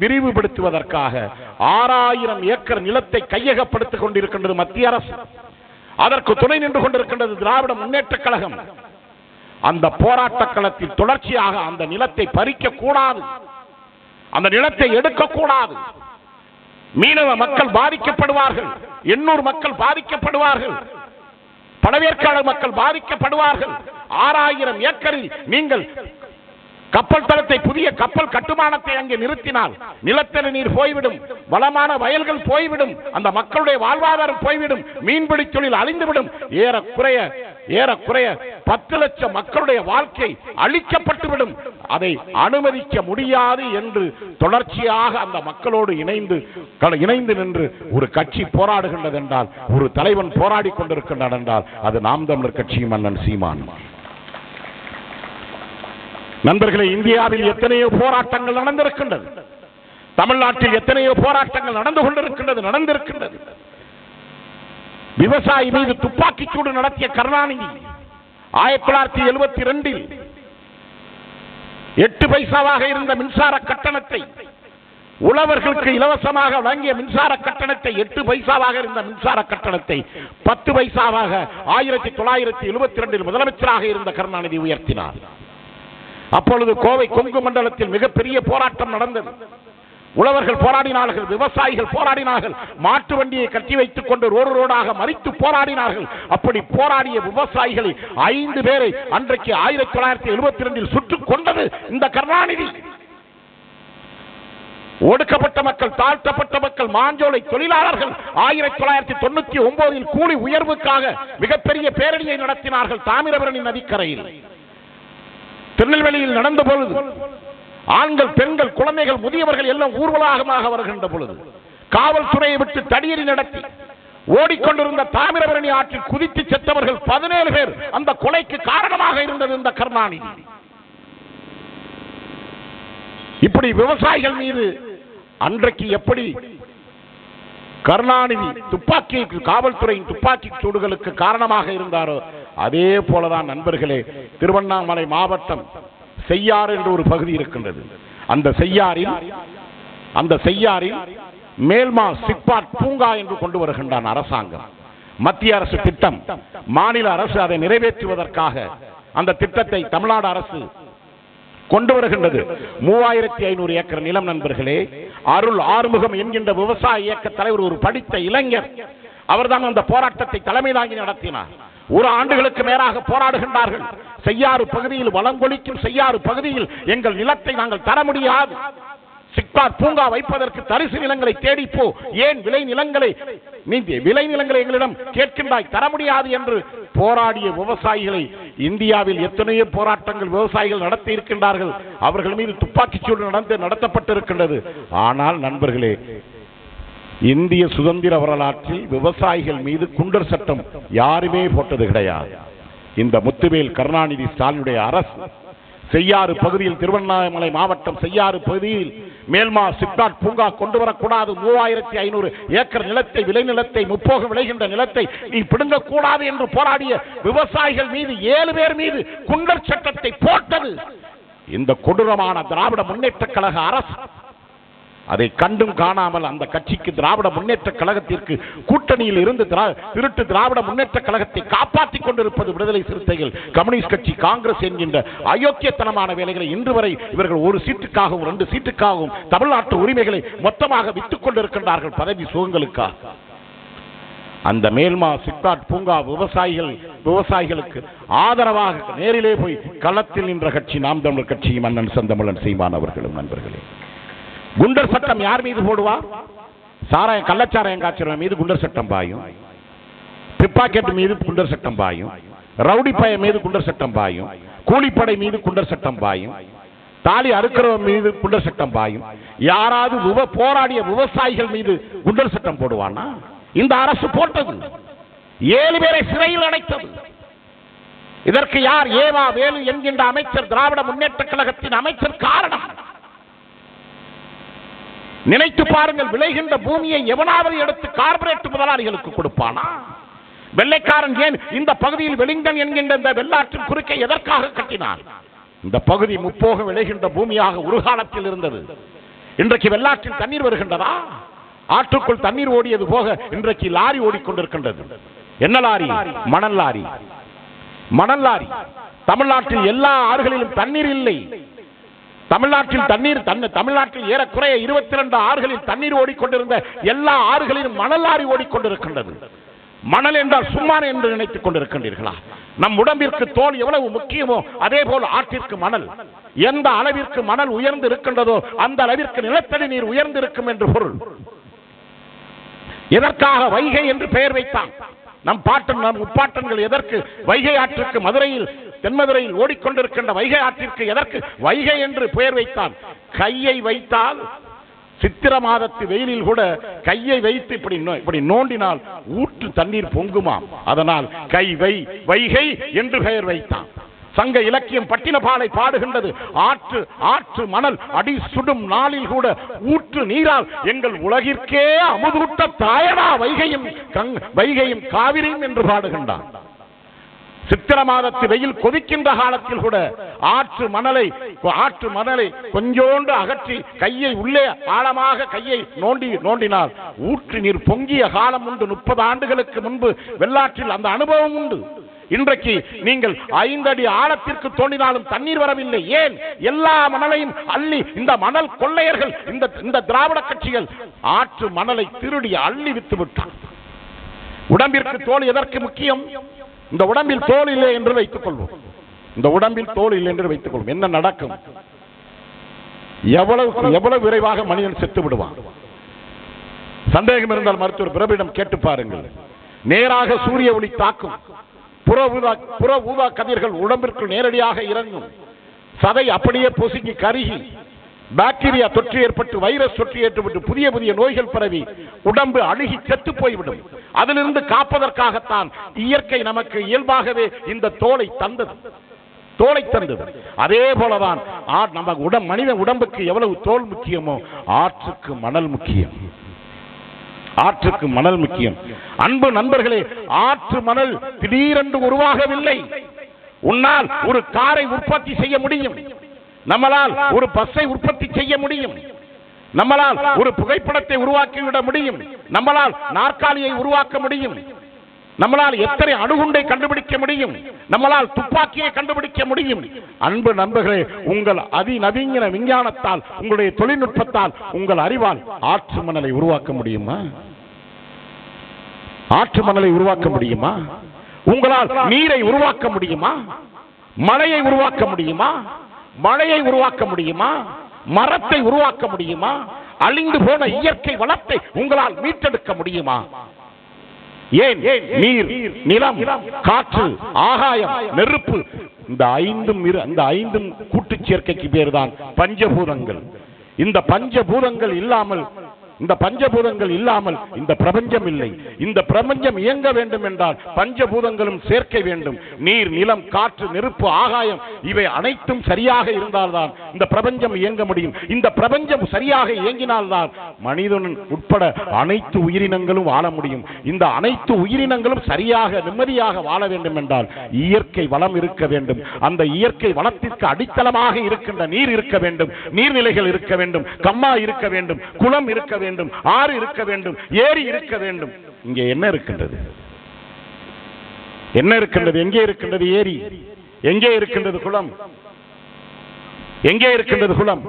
விரிவுபடுத்துவதற்காக 6000 ஏக்கர் நிலத்தை கையகப்படுத்திக் கொண்டிருக்கின்றது மத்திய அரசு. அதற்கு துணை நின்று கொண்டிருக்கின்றது திராவிட முன்னேற்ற கழகம். அந்த போராட்ட களத்தில் தொடர்ச்சியாக அந்த நிலத்தை பறிக்க கூடாது, அந்த நிலத்தை எடுக்கக்கூடாது. மீனவ மக்கள் பாதிக்கப்படுவார்கள், எண்ணூர் மக்கள் பாதிக்கப்படுவார்கள், பழவேற்காடு மக்கள் பாதிக்கப்படுவார்கள். 6000 ஏக்கரில் நீங்கள் கப்பல் தளத்தை, புதிய கப்பல் கட்டுமானத்தை அங்கே நிறுத்தினால் நிலத்தடி நீர் போய்விடும், வளமான வயல்கள் போய்விடும், அந்த மக்களுடைய வாழ்வாதாரம் போய்விடும், மீன்பிடி தொழில் அழிந்துவிடும். ஏறக்குறைய 10 லட்சம் மக்களுடைய வாழ்க்கை அழிக்கப்பட்டுவிடும். அதை அனுமதிக்க முடியாது என்று தொடர்ச்சியாக அந்த மக்களோடு இணைந்து நின்று ஒரு கட்சி போராடுகின்றது என்றால், ஒரு தலைவன் போராடி கொண்டிருக்கின்றான் என்றால் அது நாம் தமிழர் கட்சியும் அண்ணன் சீமான். நண்பர்களே, இந்தியாவில் எத்தனையோ போராட்டங்கள் நடந்திருக்கின்றது, தமிழ்நாட்டில் எத்தனையோ போராட்டங்கள் நடந்து கொண்டிருக்கின்றது. விவசாயி மீது துப்பாக்கி சூடு நடத்திய கருணாநிதி 1972 8 பைசாவாக இருந்த மின்சார கட்டணத்தை, உழவர்களுக்கு இலவசமாக வழங்கிய மின்சார கட்டணத்தை, 8 பைசாவாக இருந்த மின்சார கட்டணத்தை 10 பைசாவாக 1972 முதலமைச்சராக இருந்த கருணாநிதி உயர்த்தினார். அப்பொழுது கோவை கொங்கு மண்டலத்தில் மிகப்பெரிய போராட்டம் நடந்தது. உழவர்கள் போராடினார்கள், விவசாயிகள் போராடினார்கள், மாட்டு வண்டியை கட்டி வைத்துக் கொண்டு ரோடாக மறித்து போராடினார்கள். அப்படி போராடிய விவசாயிகளை 5 பேரை அன்றைக்கு 1972 சுட்டுக் கொண்டது இந்த கருணாநிதி. ஒடுக்கப்பட்ட மக்கள், தாழ்த்தப்பட்ட மக்கள், மாஞ்சோலை தொழிலாளர்கள் 1999 கூலி உயர்வுக்காக மிகப்பெரிய பேரணியை நடத்தினார்கள் தாமிரபரணி நதிக்கரையில். திருநெல்வேலியில் நடந்த பொழுது ஆண்கள், பெண்கள், குழந்தைகள், முதியவர்கள் எல்லாம் ஊர்வலமாக வருகின்ற பொழுது காவல்துறையை விட்டு தடியடி நடத்தி ஓடிக்கொண்டிருந்த தாமிரபரணி ஆற்றில் குதித்து செத்தவர்கள் 17 பேர். அந்த கொலைக்கு காரணமாக இருந்தது இந்த கருணாநிதி. இப்படி விவசாயிகள் மீது அன்றைக்கு எப்படி கருணாநிதி காவல்துறையின் துப்பாக்கி சூடுகளுக்கு காரணமாக இருந்தாரோ அதே போலதான் நண்பர்களே, திருவண்ணாமலை மாவட்டம் செய்யாறு என்று ஒரு பகுதி இருக்கின்றது. அந்த செய்யாறில் மேல்மா சிப்பாட் பூங்கா என்று கொண்டு வருகின்றான் அரசாங்கம். மத்திய அரசு திட்டம், மாநில அரசு அதை நிறைவேற்றுவதற்காக அந்த திட்டத்தை தமிழ்நாடு அரசு கொண்டு வருகின்றது. 3500 ஏக்கர் நிலம். நண்பர்களே, அருள் ஆறுமுகம் என்கின்ற விவசாய இயக்க தலைவர், ஒரு படித்த இளைஞர், அவர்தான் அந்த போராட்டத்தை தலைமை தாங்கி நடத்தினார். 1 ஆண்டுகளுக்கு மேலாக போராடுகின்றார்கள். செய்யாறு பகுதியில், வளங்கொழிக்கும் செய்யாறு பகுதியில் எங்கள் நிலத்தை நாங்கள் தர முடியாது, சிப்பாட் பூங்கா வைப்பதற்கு தரிசு நிலங்களை தேடிப்போ, ஏன் விளை நிலங்களை எங்களிடம் கேட்கின்றாய், தர முடியாது என்று போராடிய விவசாயிகளை இந்தியாவில் எத்தனையோ போராட்டங்கள் விவசாயிகள் நடத்தி இருக்கின்றார்கள். அவர்கள் மீது துப்பாக்கிச்சூடு நடத்தப்பட்டிருக்கின்றது. ஆனால் நண்பர்களே, இந்திய சுதந்திர வரலாற்றில் விவசாயிகள் மீது குண்டர் சட்டம் யாருமே போட்டது கிடையாது. இந்த முத்துவேல் கருணாநிதி ஸ்டாலினுடைய அரசு செய்யாறு பகுதியில், திருவண்ணாமலை மாவட்டம் செய்யாறு பகுதியில் மேல்மா சிப்காட் பூங்கா கொண்டு வரக்கூடாது, 3500 ஏக்கர் நிலத்தை, விளைநிலத்தை, முப்போகம் விளைகின்ற நிலத்தை நீ பிடுங்கக்கூடாது என்று போராடிய விவசாயிகள் மீது 7 பேர் மீது குண்டர் சட்டத்தை போட்டது இந்த கொடூரமான திராவிட முன்னேற்ற கழக அரசு. அதை கண்டும் காணாமல் அந்த கட்சிக்கு, திராவிட முன்னேற்ற கழகத்திற்கு கூட்டணியில் இருந்து திருட்டு திராவிட முன்னேற்ற கழகத்தை காப்பாற்றிக் கொண்டிருப்பது விடுதலை சிறுத்தைகள், கம்யூனிஸ்ட் கட்சி, காங்கிரஸ் என்கின்ற அயோக்கியத்தனமான வேலைகளை இன்று வரை இவர்கள் 1 சீட்டுக்காகவும் 2 சீட்டுக்காகவும் தமிழ்நாட்டு உரிமைகளை மொத்தமாக வித்துக் கொண்டிருக்கின்றார்கள் பதவி சுகங்களுக்காக. அந்த மேல்மா சிப்காட் பூங்கா விவசாயிகளுக்கு ஆதரவாக நேரிலே போய் களத்தில் நின்ற கட்சி நாம் தமிழர் கட்சியும் அண்ணன் செந்தமிழன் சீமான் அவர்களும். நண்பர்களே, குண்டர் சட்டம் யார் மீது போடுவா? கள்ளச்சாராயம் காய்ச்சல் மீது குண்டர் சட்டம் பாயும், பிப்பாக்கெட் மீது குண்டர் சட்டம் பாயும், ரவுடி பய மீது குண்டர் சட்டம் பாயும், கூலிப்படை மீது குண்டர் சட்டம் பாயும், தாலி அறுக்கிறவன் மீது குண்டர் சட்டம் பாயும். யாராவது போராடிய விவசாயிகள் மீது குண்டர் சட்டம் போடுவானா? இந்த அரசு போட்டது. 7 பேரை சிறையில் அடைத்தது. இதற்கு யார்? ஏவா வேலு என்கின்ற அமைச்சர், திராவிட முன்னேற்ற கழகத்தின் அமைச்சர் காரணம். நினைத்து பாருங்கள், விளைகின்ற பூமியை எவனாவது எடுத்து கார்பரேட் முதலாளிகளுக்கு கொடுப்பானா? வெள்ளைக்காரன் ஏன் இந்த பகுதியில் வெலிங்டன் என்கின்ற இந்த வெள்ளாற்றின் குறுக்கே எதற்காக கட்டினான்? இந்த பகுதி முப்போகம் விளைகின்ற பூமியாக ஒரு காலத்தில் இருந்தது. இன்றைக்கு வெள்ளாற்றில் தண்ணீர் வருகின்றதா? ஆற்றுக்குள் தண்ணீர் ஓடியது போக இன்றைக்கு லாரி ஓடிக்கொண்டிருக்கின்றது. என்ன லாரி? மணல் லாரி. மணல் லாரி. தமிழ்நாட்டில் எல்லா ஆறுகளிலும் தண்ணீர் இல்லை. தமிழ்நாட்டில் ஏறக்குறைய 22 ஆறுகளில் தண்ணீர் ஓடிக்கொண்டிருந்த எல்லா ஆறுகளிலும் மணல் லாரி ஓடிக்கொண்டிருக்கின்றது. மணல் என்றால் சும்மா என்று நினைத்துக் கொண்டிருக்கின்றீர்களா? நம் உடம்பிற்கு தோல் எவ்வளவு முக்கியமோ அதே போல் ஆற்றிற்கு மணல். எந்த அளவிற்கு மணல் உயர்ந்து இருக்கின்றதோ அந்த அளவிற்கு நிலத்தடி நீர் உயர்ந்து இருக்கும் என்று பொருள். எதற்காக வைகை என்று பெயர் வைத்தான் நம் முப்பாட்டன்கள்? எதற்கு வைகை ஆற்றிற்கு மதுரையில் தென்மதுரையில் ஓடிக்கொண்டிருக்கின்ற வைகை ஆற்றிற்கு எதற்கு வைகை என்று பெயர் வைத்தான்? கையை வைத்தால் சித்திர மாதத்து வெயிலில் கூட கையை வைத்து இப்படி நோண்டினால் ஊற்று தண்ணீர் பொங்குமாம். அதனால் வைகை என்று பெயர் வைத்தான். சங்க இலக்கியம் பட்டினப்பாலை பாடுகின்றது. ஆற்று மணல் அடி சுடும் நாளில் கூட ஊற்று நீரால் எங்கள் உலகிற்கே அமுதூட்ட தாயடா வைகையும் காவிரியும் என்று பாடுகின்றான். சித்திர மாதத்து வெயில் கொதிக்கின்ற காலத்தில் கூட ஆற்று மணலை கொஞ்சோண்டு அகற்றி கையை உள்ளே ஆழமாக கையை நோண்டினால் ஊற்று நீர் பொங்கிய காலம் உண்டு. 30 ஆண்டுகளுக்கு முன்பு வெள்ளாற்றில் அந்த அனுபவம் உண்டு. இன்றைக்கு நீங்கள் 5 அடி ஆழத்திற்கு தோண்டினாலும் தண்ணீர் வரவில்லை. ஏன்? எல்லா மணலையும் அள்ளி இந்த மணல் கொள்ளையர்கள், இந்த திராவிட கட்சிகள் ஆற்று மணலை திருடி அள்ளி வித்து விட்டார். உடம்பிற்கு தோல் எதற்கு முக்கியம்? இந்த உடம்பில் தோல் இல்லை என்று வைத்துக் கொள்வோம். இந்த உடம்பில் தோல் இல்லை என்று வைத்துக் கொள்வோம். என்ன நடக்கும்? எவ்வளவு விரைவாக மனிதன் செத்து விடுவான். சந்தேகம் இருந்தால் மருத்துவர் பிரபிடம் கேட்டு பாருங்கள். நேராக சூரிய ஒளி தாக்கும். புற ஊதா கதிர்கள் உடம்பிற்குள் நேரடியாக இறங்கும். சதை அப்படியே பொசுங்கி கருகி பாக்டீரியா தொற்று ஏற்பட்டு வைரஸ் தொற்று ஏற்பட்டு புதிய புதிய நோய்கள் பரவி உடம்பு அழுகி செத்து போய்விடும். அதிலிருந்து காப்பதற்காகத்தான் இயற்கை நமக்கு இயல்பாகவே இந்த தோலை தந்தது. அதே போலதான் மனித உடம்புக்கு எவ்வளவு தோல் முக்கியமோ ஆற்றுக்கு மணல் முக்கியம். ஆற்றுக்கு மணல் முக்கியம். அன்பு நண்பர்களே, ஆற்று மணல் திடீரென்று உருவாகவில்லை. உன்னால் ஒரு காரை உற்பத்தி செய்ய முடியும். நம்மளால் ஒரு பஸ்ஸை உற்பத்தி செய்ய முடியும். நம்மளால் ஒரு புகைப்படத்தை உருவாக்கிவிட முடியும். நம்மளால் நாற்காலியை உருவாக்க முடியும். நம்மளால் எத்தனை அணுகுண்டை கண்டுபிடிக்க முடியும். நம்மளால் துப்பாக்கியை கண்டுபிடிக்க முடியும். அன்பு நண்பர்களே, உங்கள் அதிநவீன விஞ்ஞானத்தால், உங்களுடைய தொழில்நுட்பத்தால், உங்கள் அறிவால் ஆற்று மணலை உருவாக்க முடியுமா? ஆற்று மணலை உருவாக்க முடியுமா? உங்களால் நீரை உருவாக்க முடியுமா? மழையை உருவாக்க முடியுமா? மழையை உருவாக்க முடியுமா? மரத்தை உருவாக்க முடியுமா? அழிந்து போன இயற்கை வளத்தை உங்களால் மீட்டெடுக்க முடியுமா? ஏன் நீர், நிலம், காற்று, ஆகாயம், நெருப்பு, இந்த ஐந்தும் கூட்டு சேர்க்கைக்கு பேர் தான் பஞ்சபூதங்கள். இந்த பஞ்சபூதங்கள் இல்லாமல் இந்த பிரபஞ்சம் இல்லை. இந்த பிரபஞ்சம் இயங்க வேண்டும் என்றால் பஞ்சபூதங்களும் சேர்க்க வேண்டும். நீர், நிலம், காற்று, நெருப்பு, ஆகாயம் இவை அனைத்தும் சரியாக இருந்தால்தான் இந்த பிரபஞ்சம் இயங்க முடியும். இந்த பிரபஞ்சம் சரியாக இயங்கினால்தான் மனிதன் உட்பட அனைத்து உயிரினங்களும் வாழ முடியும். இந்த அனைத்து உயிரினங்களும் சரியாக நிம்மதியாக வாழ வேண்டும் என்றால் இயற்கை வளம் இருக்க வேண்டும். அந்த இயற்கை வளத்திற்கு அடித்தளமாக இருக்கின்ற நீர் இருக்க வேண்டும், நீர்நிலைகள் இருக்க வேண்டும், கம்மா இருக்க வேண்டும், குளம் இருக்க வேண்டும், ஆறு இருக்க வேண்டும், ஏரி இருக்க வேண்டும். இங்கே என்ன இருக்கின்றது? என்ன இருக்கின்றது? எங்கே இருக்கின்றது ஏரி? எங்கே இருக்கின்றது குளம்? எங்கே இருக்கின்றது குளம்?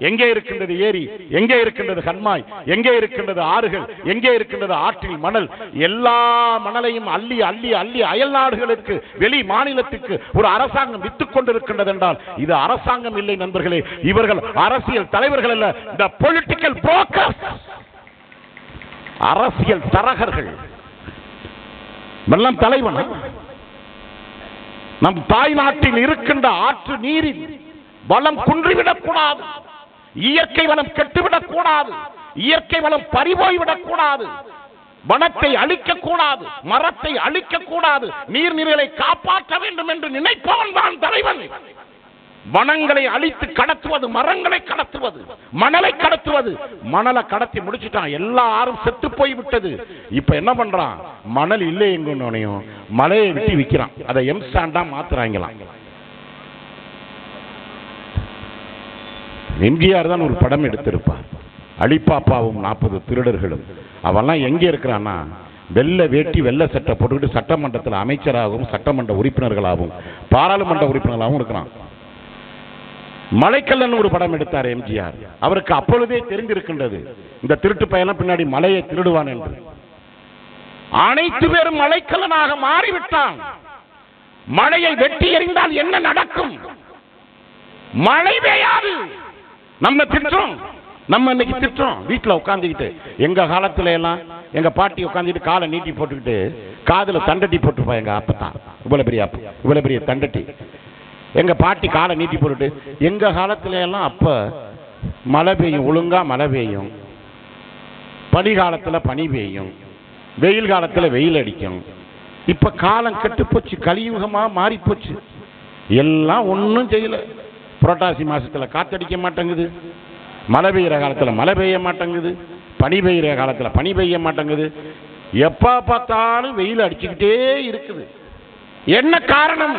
எங்கே இருக்கின்றது ஏரி? எங்கே இருக்கின்றது கண்மாய்? எங்கே இருக்கின்றது ஆறுகள்? எங்கே இருக்கின்றது ஆற்றில் மணல்? எல்லா மணலையும் அள்ளி அள்ளி அள்ளி அயல் நாடுகளுக்கு, வெளி மாநிலத்துக்கு ஒரு அரசாங்கம் வித்துக் கொண்டிருக்கின்றது என்றால் இது அரசாங்கம் இல்லை நண்பர்களே. இவர்கள் அரசியல் தலைவர்கள் அல்ல, இந்த பொலிட்டிக்கல் புரோக்கர்ஸ், அரசியல் தரகர்கள். வெள்ளம் தலைவன் நம் தாய் நாட்டில் இருக்கின்ற ஆற்று நீரில் வளம் குன்றிவிடக் கூடாது, இயற்கை வளம் கெட்டுவிடக் கூடாது, இயற்கை வளம் பறிபோய்விடக் கூடாது, வனத்தை அழிக்க கூடாது, மரத்தை அழிக்க கூடாது, நீர்நிலைகளை காப்பாற்ற வேண்டும் என்று நினைப்பவன் தான் தலைவன். வனங்களை அழித்து கடத்துவது, மரங்களை கடத்துவது, மணலை கடத்துவது. மணலை கடத்தி முடிச்சுட்டான், எல்லாரும் செத்து போய் விட்டது. இப்ப என்ன பண்றான்? மணல் இல்லை எங்கனையும் மலையை விட்டு விற்கிறான். அதை எம்சாண்டா மாத்துறாங்களாம். எம்ஜிஆர் தான் ஒரு படம் எடுத்திருப்பார், அலிப்பாப்பாவும் 40 திருடர்களும். அவெல்லாம் எங்க இருக்கிறான்னா வெள்ளை வேட்டி வெள்ளை சட்டை போட்டுக்கிட்டு சட்டமன்றத்தில் அமைச்சராகவும் சட்டமன்ற உறுப்பினர்களாகவும் பாராளுமன்ற உறுப்பினர்களாகவும் இருக்கிறான். மலைக்கல்லன் ஒரு படம் எடுத்தார் எம்ஜிஆர். அவருக்கு அப்பொழுதே தெரிந்திருக்கின்றது இந்த திருட்டு பையன் பின்னாடி மலையை திருடுவான் என்று. அனைத்து பேரும் மலைக்கல்லனாக மாறிவிட்டான். மழையை வெட்டி எறிந்தால் என்ன நடக்கும்? மழை பெய்யாது. நம்ம திட்டுறோம், நம்ம இன்னைக்கு திட்டுறோம் வீட்டில் உட்காந்துக்கிட்டு. எங்க காலத்துல எல்லாம் எங்க பாட்டி உட்காந்துட்டு காலை நீட்டி போட்டுக்கிட்டு காதுல தண்டட்டி போட்டுருப்பா. எங்க அப்பத்தான் இவ்வளவு பெரிய அப்ப, இவ்வளவு பெரிய தண்டட்டி. எங்க பாட்டி காலை நீட்டி போட்டுட்டு, எங்க காலத்துல எல்லாம் அப்ப மழை பெய்யும், ஒழுங்கா மழை பெய்யும், பனி காலத்துல பனி பெய்யும், வெயில் காலத்துல வெயில் அடிக்கும். இப்ப காலம் கெட்டு போச்சு, கலியுகமா மாறி போச்சு. எல்லாம் ஒன்றும் செய்யல. புரட்டாசி மாசத்துல காத்தடிக்க மாட்டேங்குது, மழை பெய்கிற காலத்துல மழை பெய்ய மாட்டேங்குது, பனி பெய்கிற காலத்துல பனி பெய்ய மாட்டேங்குது. எப்ப பார்த்தாலும் வெயில் அடிச்சுக்கிட்டே இருக்குது. என்ன காரணம்?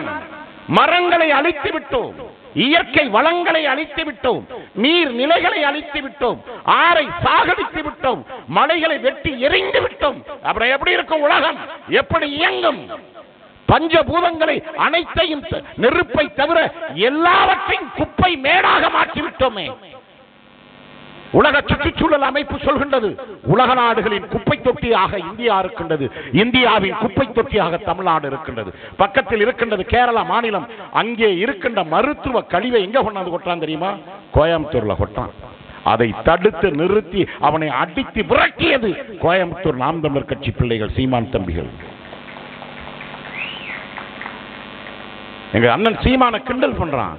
மரங்களை அழித்து விட்டோம், இயற்கை வளங்களை அழித்து விட்டோம், நீர் நிலைகளை அழித்து விட்டோம், ஆறை சாகடித்து விட்டோம், மலைகளை வெட்டி எரிந்து விட்டோம். அப்புறம் எப்படி இருக்கும் உலகம்? எப்படி இயங்கும்? பஞ்சபூதங்களை அனைத்தையும், நெருப்பை தவிர எல்லாவற்றையும் குப்பை மேடாக மாற்றிவிட்டோமே. உலக சுற்றுச்சூழல் அமைப்பு சொல்கின்றது, உலக நாடுகளின் குப்பை தொட்டியாக இந்தியா இருக்கின்றது, இந்தியாவின் குப்பை தொட்டியாக தமிழ்நாடு இருக்கின்றது. பக்கத்தில் இருக்கின்றது கேரளா மாநிலம். அங்கே இருக்கின்ற மருத்துவ கழிவை எங்க கொண்டாந்து கொட்டான் தெரியுமா? கோயம்புத்தூர்ல கொட்டான். அதை தடுத்து நிறுத்தி அவனை அடித்து விரட்டியது கோயம்புத்தூர் நாம் தமிழர் கட்சி பிள்ளைகள், சீமான் தம்பிகள். எங்க அண்ணன் சீமான கிண்டல் பண்றான்.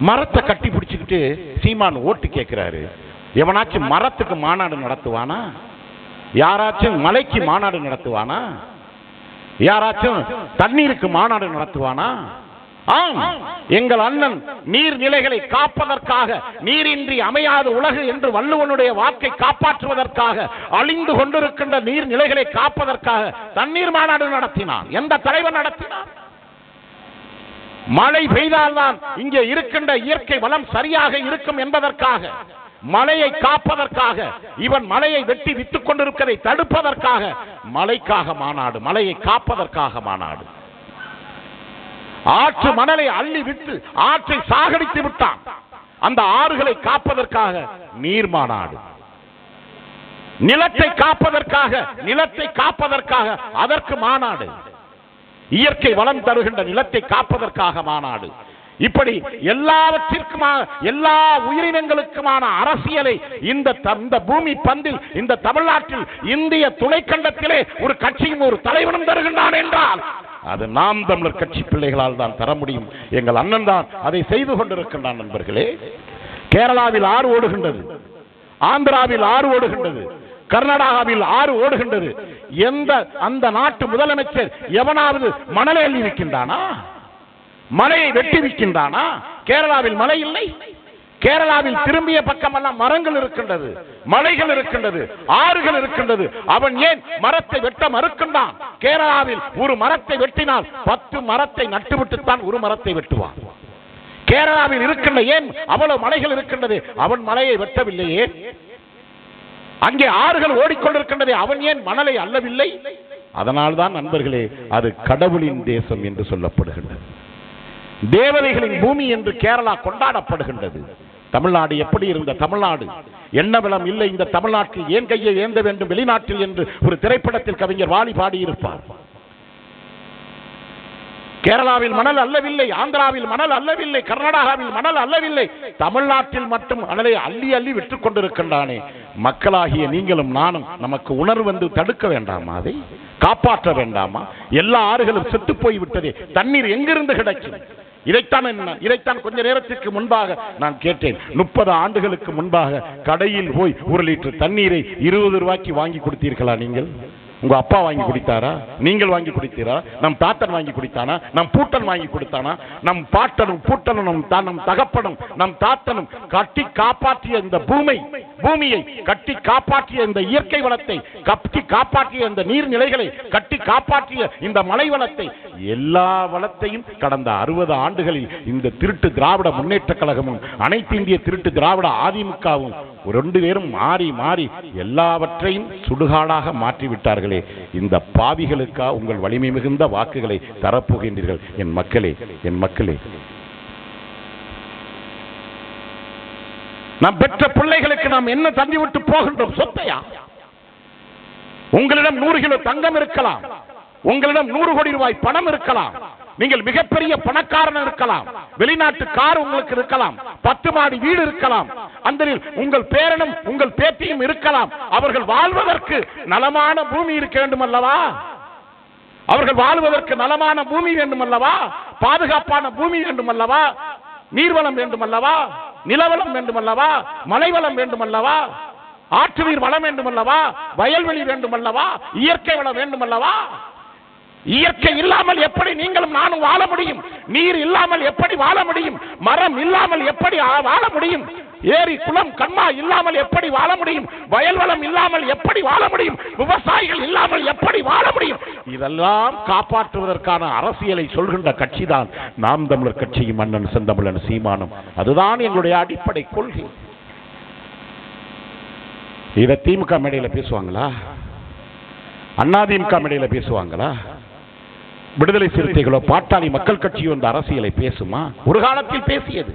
மரத்தை கட்டி பிடிச்சுக்கிட்டு சீமான் ஓட்டு கேட்கிறாரு. எவனாச்சும் மரத்துக்கு மாநாடு நடத்துவானா? யாராச்சும் மலைக்கு மாநாடு நடத்துவானா? யாராச்சும் தண்ணீருக்கு மாநாடு நடத்துவானா? ஆம், எங்கள் அண்ணன் நீர்நிலைகளை காப்பதற்காக, நீரின்றி அமையாத உலகு என்று வள்ளுவனுடைய வாக்கை காப்பாற்றுவதற்காக, அழிந்து கொண்டிருக்கின்ற நீர்நிலைகளை காப்பதற்காக தண்ணீர் மாநாடு நடத்தினான். எந்த தலைவர் நடத்தினான்? மழை பெய்தால்தான் இங்கே இருக்கின்ற இயற்கை வளம் சரியாக இருக்கும் என்பதற்காக, மழையை காப்பதற்காக, இவன் மழையை வெட்டி வித்துக் கொண்டிருப்பதை தடுப்பதற்காக மழைக்காக மாநாடு, மழையை காப்பதற்காக மாநாடு. ஆற்று மணலை அள்ளி விட்டு ஆற்றை சாகடித்து விட்டான். அந்த ஆறுகளை காப்பதற்காக நீர் மாநாடு. நிலத்தை காப்பதற்காக, நிலத்தை காப்பதற்காக அதற்கு மாநாடு. இயற்கை வளம் தருகின்ற நிலத்தை காப்பதற்காக மாநாடு. இப்படி எல்லாவற்றிற்குமான, எல்லா உயிரினங்களுக்குமான அரசியலை இந்த பூமி பந்தில், இந்த தமிழ்நாட்டில், இந்திய துணைக்கண்டத்திலே ஒரு கட்சியும் ஒரு தலைவனும் தருகின்றான் என்றால் அது நாம் தமிழர் கட்சி பிள்ளைகளால் தான் தர முடியும். எங்கள் அண்ணன் தான் அதை செய்து கொண்டிருக்கின்றான். நண்பர்களே, கேரளாவில் ஆறு ஓடுகின்றது, ஆந்திராவில் ஆறு ஓடுகின்றது, கர்நாடகாவில் ஆறு ஓடுகின்றது. அந்த நாட்டு முதலமைச்சர் எவனாவது மணலை அள்ளி விற்கின்றானா? மலையை வெட்டி விற்கின்றானா? கேரளாவில் மழை இல்லை. கேரளாவில் திரும்பிய பக்கமெல்லாம் மரங்கள் இருக்கின்றது, மலைகள் இருக்கின்றது, ஆறுகள் இருக்கின்றது. அவன் ஏன் மரத்தை வெட்ட மறுக்கின்றான்? கேரளாவில் ஒரு மரத்தை வெட்டினால் 10 மரத்தை நட்டுவிட்டுத்தான் ஒரு மரத்தை வெட்டுவான். கேரளாவில் இருக்கின்ற ஏன் அவ்வளவு மலைகள் இருக்கின்றது, அவன் மலையை வெட்டவில்லையே. அங்கே ஆறுகள் ஓடிக்கொண்டிருக்கின்றதே, அவன் ஏன் மணலை அள்ளவில்லை? அதனால்தான் நண்பர்களே, அது கடவுளின் தேசம் என்று சொல்லப்படுகின்றது. தேவதைகளின் பூமி என்று கேரளா கொண்டாடப்படுகின்றது. தமிழ்நாடு எப்படி இருந்த தமிழ்நாடு? என்ன வளம் இல்லை இந்த தமிழ்நாட்டில், ஏன் கையை ஏந்த வேண்டும் வெளிநாட்டில் என்று ஒரு திரைப்படத்தில் கவிஞர் வாலி பாடியிருப்பார். கேரளாவில் மணல் அல்லவில்லை, ஆந்திராவில் மணல் அல்லவில்லை, கர்நாடகாவில் மணல் அல்லவில்லை, தமிழ்நாட்டில் மட்டும் மணலை அள்ளி அள்ளி விற்றுக் கொண்டிருக்கின்றானே. மக்களாகிய நீங்களும் நானும் நமக்கு உணர்வு வந்து தடுக்க வேண்டாமா? அதை காப்பாற்ற வேண்டாமா? எல்லா ஆறுகளும் செத்து போய் விட்டதே, தண்ணீர் எங்கிருந்து கிடைக்கும்? இதைத்தான் கொஞ்ச நேரத்திற்கு முன்பாக நான் கேட்டேன். 30 ஆண்டுகளுக்கு முன்பாக கடையில் போய் 1 லிட்டர் தண்ணீரை 20 ரூபாய்க்கு வாங்கி கொடுத்தீர்களா? நீங்கள் உங்க அப்பா வாங்கி குடித்தாரா? நீங்கள் வாங்கி குடித்தீரா? நம் தாத்தன் வாங்கி குடித்தானா? நம் பூட்டன் வாங்கி கொடுத்தானா? நம் பாட்டனும் பூட்டனும் நம் தகப்பனும் நம் தாத்தனும் கட்டி காப்பாற்றிய இந்த பூமியை கட்டி காப்பாற்றிய இந்த இயற்கை வளத்தை கட்டி காப்பாற்றிய இந்த நீர்நிலைகளை கட்டி காப்பாற்றிய இந்த மலை வளத்தை, எல்லா வளத்தையும் கடந்த 60 ஆண்டுகளில் இந்த திருட்டு திராவிட முன்னேற்ற கழகமும் அனைத்து இந்திய திருட்டு திராவிட அதிமுகவும் 2 பேரும் மாறி மாறி எல்லாவற்றையும் சுடுகாடாக மாற்றிவிட்டார்களே. இந்த பாவிகளுக்கா உங்கள் வலிமை மிகுந்த வாக்குகளை தரப்போகின்றீர்கள்? என் மக்களே, என் மக்களே, நாம் பெற்ற பிள்ளைகளுக்கு நாம் என்ன தந்திவிட்டு போகின்றோம்? சொத்தையா? உங்களிடம் 100 கிலோ தங்கம் இருக்கலாம், உங்களிடம் 100 கோடி ரூபாய் பணம் இருக்கலாம், நீங்கள் மிகப்பெரிய பணக்காரன் இருக்கலாம், வெளிநாட்டு கார் உங்களுக்கு இருக்கலாம், 10 மாடி வீடு இருக்கலாம், அந்த உங்கள் பேரனும் உங்கள் பேத்தியும் இருக்கலாம். அவர்கள் வாழ்வதற்கு நலமான பூமி இருக்க வேண்டும் அல்லவா? அவர்கள் வாழ்வதற்கு நலமான பூமி வேண்டும் அல்லவா? பாதுகாப்பான பூமி வேண்டும் அல்லவா? நீர்வளம் வேண்டும் அல்லவா? நிலவளம் வேண்டும் அல்லவா? மலைவளம் வேண்டும் அல்லவா? ஆற்று நீர் வளம் வேண்டும் அல்லவா? வயல்வெளி வேண்டும் அல்லவா? இயற்கை வளம் வேண்டும் அல்லவா? இயற்கை இல்லாமல் எப்படி நீங்களும் நானும் வாழ முடியும்? நீர் இல்லாமல் எப்படி வாழ முடியும்? மரம் இல்லாமல் எப்படி வாழ முடியும்? ஏரி குளம் கண்மா இல்லாமல் எப்படி வாழ முடியும்? வயல் வளம் இல்லாமல் எப்படி வாழ முடியும்? விவசாயிகள் இல்லாமல் எப்படி வாழ முடியும்? இதெல்லாம் காப்பாற்றுவதற்கான அரசியலை சொல்கின்ற கட்சி தான் நாம் தமிழர் கட்சியும் அண்ணன் செந்தமிழன் சீமானும். அதுதான் எங்களுடைய அடிப்படை கொள்கை. இதை திமுக மேடையில் பேசுவாங்களா? அதிமுக மேடையில் பேசுவாங்களா? விடுதலை சிறுத்தைகளோ பாட்டாளி மக்கள் கட்சியோ இந்த அரசியலை பேசுமா? ஒரு காலத்தில் பேசியது.